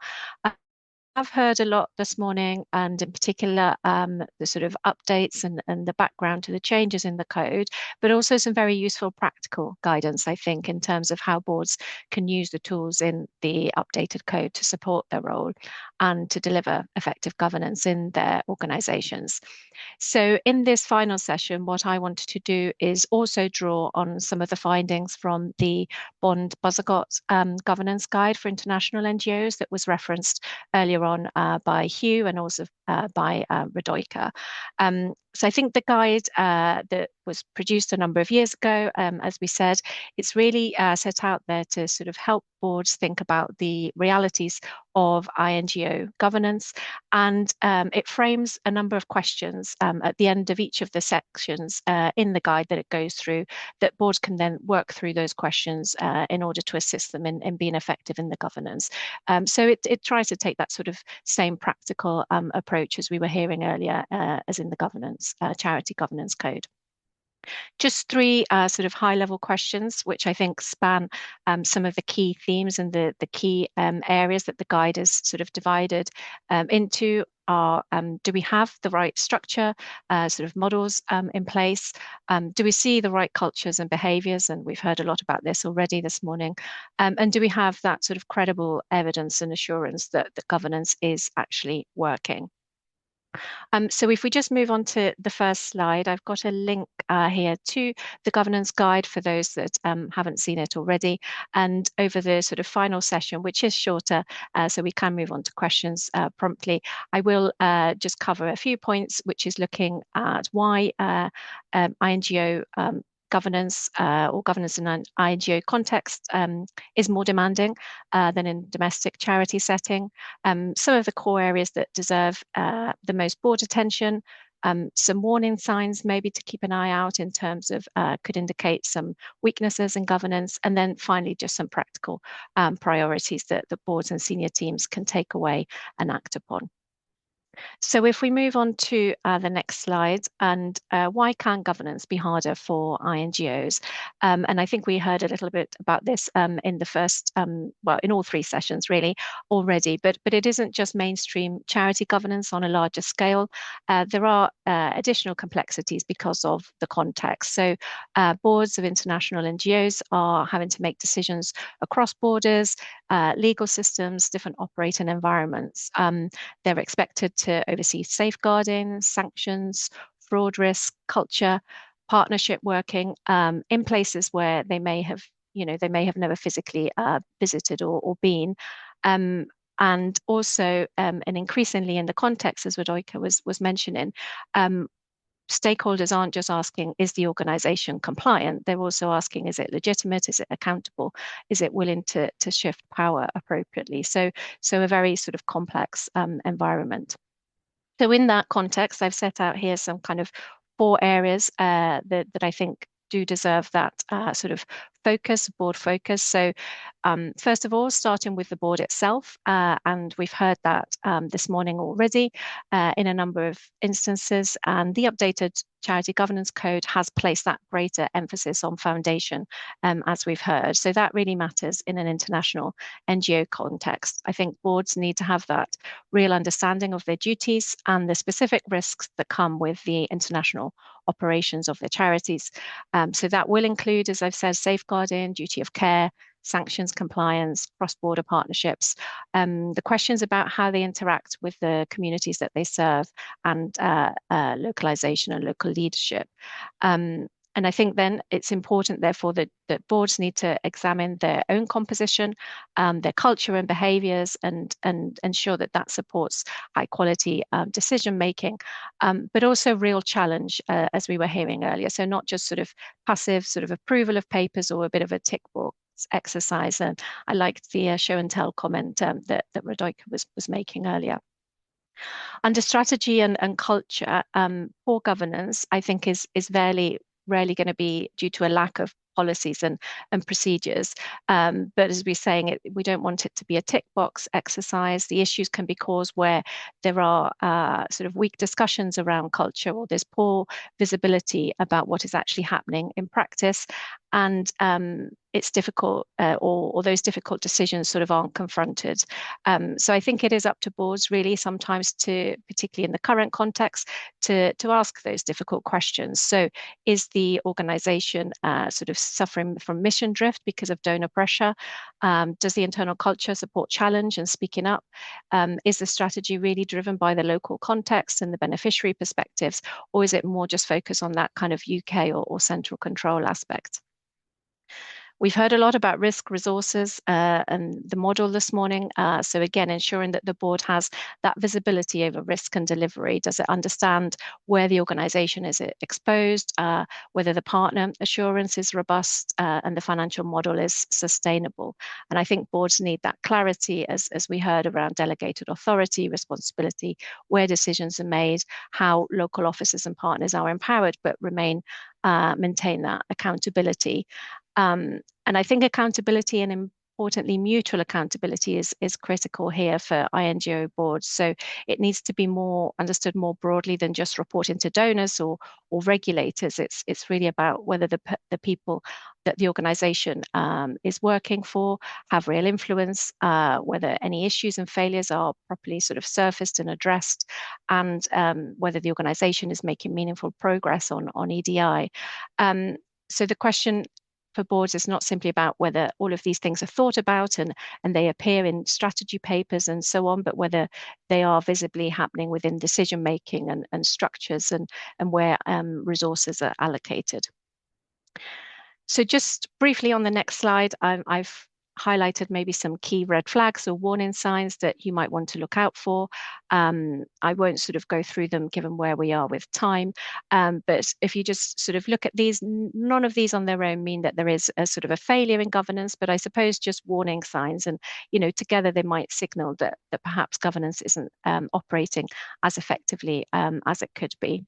I've heard a lot this morning, and in particular the sort of updates and the background to the changes in the code, but also some very useful practical guidance, I think, in terms of how boards can use the tools in the updated code to support their role and to deliver effective governance in their organisations. So in this final session, what I wanted to do is also draw on some of the findings from the Bond Buzzacott governance guide for international NGOs that was referenced earlier on by Hugh and also by Radhika. So I think the guide that was produced a number of years ago, as we said, it's really set out there to sort of help boards think about the realities of INGO governance, and it frames a number of questions at the end of each of the sections in the guide that it goes through, that boards can then work through those questions in order to assist them in being effective in the governance. So it tries to take that sort of same practical approach as we were hearing earlier as in the governance, charity governance code. Just three sort of high-level questions, which I think span some of the key themes and the key areas that the guide is sort of divided into are, do we have the right structure, sort of models in place? Do we see the right cultures and behaviours? And we've heard a lot about this already this morning. And do we have that sort of credible evidence and assurance that the governance is actually working? So if we just move on to the first slide, I've got a link here to the governance guide for those that haven't seen it already. And over the sort of final session, which is shorter, so we can move on to questions promptly, I will just cover a few points, which is looking at why INGO governance or governance in an INGO context is more demanding than in domestic charity setting. Some of the core areas that deserve the most board attention, some warning signs maybe to keep an eye out in terms of could indicate some weaknesses in governance, and then finally just some practical priorities that the boards and senior teams can take away and act upon. So if we move on to the next slide, and why can governance be harder for INGOs? And I think we heard a little bit about this in the first, well, in all three sessions really already, but it isn't just mainstream charity governance on a larger scale. There are additional complexities because of the context. So boards of international NGOs are having to make decisions across borders, legal systems, different operating environments. They're expected to oversee safeguarding, sanctions, fraud risk, culture, partnership working in places where they may have, they may have never physically visited or been. And also, and increasingly in the context, as Radhika was mentioning, stakeholders aren't just asking, is the organization compliant? They're also asking, is it legitimate? Is it accountable? Is it willing to shift power appropriately? So a very sort of complex environment. So in that context, I've set out here some kind of 4 areas that I think do deserve that sort of focus, board focus. So first of all, starting with the board itself, and we've heard that this morning already in a number of instances, and the updated Charity Governance Code has placed that greater emphasis on foundation, as we've heard. So that really matters in an international NGO context. I think boards need to have that real understanding of their duties and the specific risks that come with the international operations of their charities. So that will include, as I've said, safeguarding, duty of care, sanctions compliance, cross-border partnerships, the questions about how they interact with the communities that they serve, and localization and local leadership. And I think then it's important, therefore, that boards need to examine their own composition, their culture and behaviours, and ensure that that supports high quality decision making, but also real challenge, as we were hearing earlier. So not just sort of passive sort of approval of papers or a bit of a tick box exercise. And I liked the show and tell comment that Radojka was making earlier. Under strategy and culture, poor governance, I think, is rarely going to be due to a lack of policies and procedures. But as we're saying, we don't want it to be a tick box exercise. The issues can be caused where there are sort of weak discussions around culture, or there's poor visibility about what is actually happening in practice. And it's difficult, or those difficult decisions sort of aren't confronted. So I think it is up to boards really sometimes to, particularly in the current context, to ask those difficult questions. So is the organisation sort of suffering from mission drift because of donor pressure? Does the internal culture support challenge and speaking up? Is the strategy really driven by the local context and the beneficiary perspectives, or is it more just focused on that kind of UK or central control aspect? We've heard a lot about risk, resources, and the model this morning. So again, ensuring that the board has that visibility over risk and delivery. Does it understand where the organisation is exposed, whether the partner assurance is robust, and the financial model is sustainable? And I think boards need that clarity, as we heard, around delegated authority, responsibility, where decisions are made, how local officers and partners are empowered, but maintain that accountability. And I think accountability, and importantly mutual accountability, is critical here for INGO boards. So it needs to be understood more broadly than just reporting to donors or regulators. It's really about whether the people that the organisation is working for have real influence, whether any issues and failures are properly sort of surfaced and addressed, and whether the organisation is making meaningful progress on EDI. So the question for boards is not simply about whether all of these things are thought about and they appear in strategy papers and so on, but whether they are visibly happening within decision making and structures and where resources are allocated. So just briefly on the next slide, I've highlighted maybe some key red flags or warning signs that you might want to look out for. I won't sort of go through them given where we are with time, but if you just sort of look at these, none of these on their own mean that there is a sort of a failure in governance, but I suppose just warning signs, and together they might signal that perhaps governance isn't operating as effectively as it could be.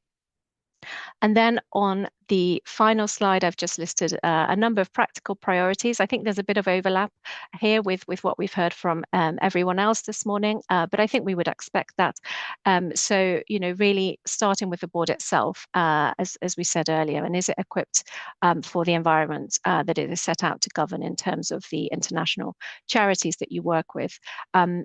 And then on the final slide, I've just listed a number of practical priorities. I think there's a bit of overlap here with what we've heard from everyone else this morning, but I think we would expect that. So, really starting with the board itself, as we said earlier, and is it equipped for the environment that it is set out to govern in terms of the international charities that you work with?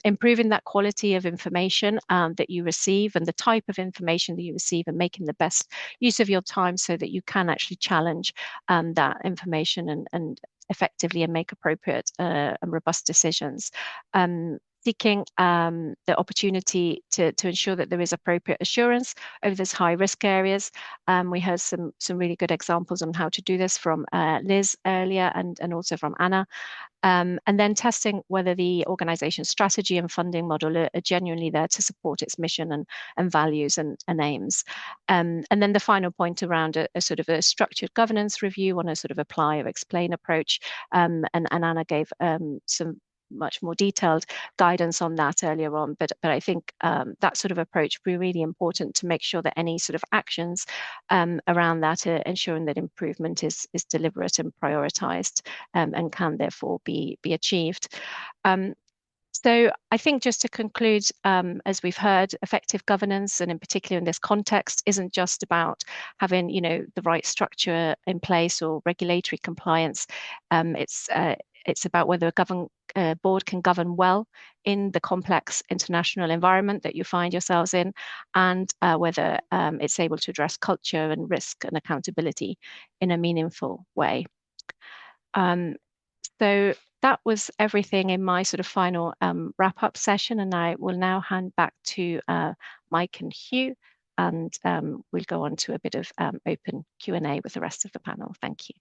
Improving that quality of information that you receive and the type of information that you receive, and making the best use of your time so that you can actually challenge that information and effectively and make appropriate and robust decisions. Seeking the opportunity to ensure that there is appropriate assurance over those high risk areas. We heard some really good examples on how to do this from Liz earlier and also from Anna. And then testing whether the organization's strategy and funding model are genuinely there to support its mission and values and aims. And then the final point around a sort of a structured governance review on a sort of apply or explain approach. And Anna gave some much more detailed guidance on that earlier on, but I think that sort of approach will be really important to make sure that any sort of actions around that are ensuring that improvement is deliberate and prioritised, and can therefore be achieved. So I think just to conclude, as we've heard, effective governance, and in particular in this context, isn't just about having, the right structure in place or regulatory compliance. It's about whether a board can govern well in the complex international environment that you find yourselves in, and whether it's able to address culture and risk and accountability in a meaningful way. So that was everything in my sort of final wrap-up session, and I will now hand back to Mike and Hugh, and we'll go on to a bit of open Q&A with the rest of the panel. Thank you.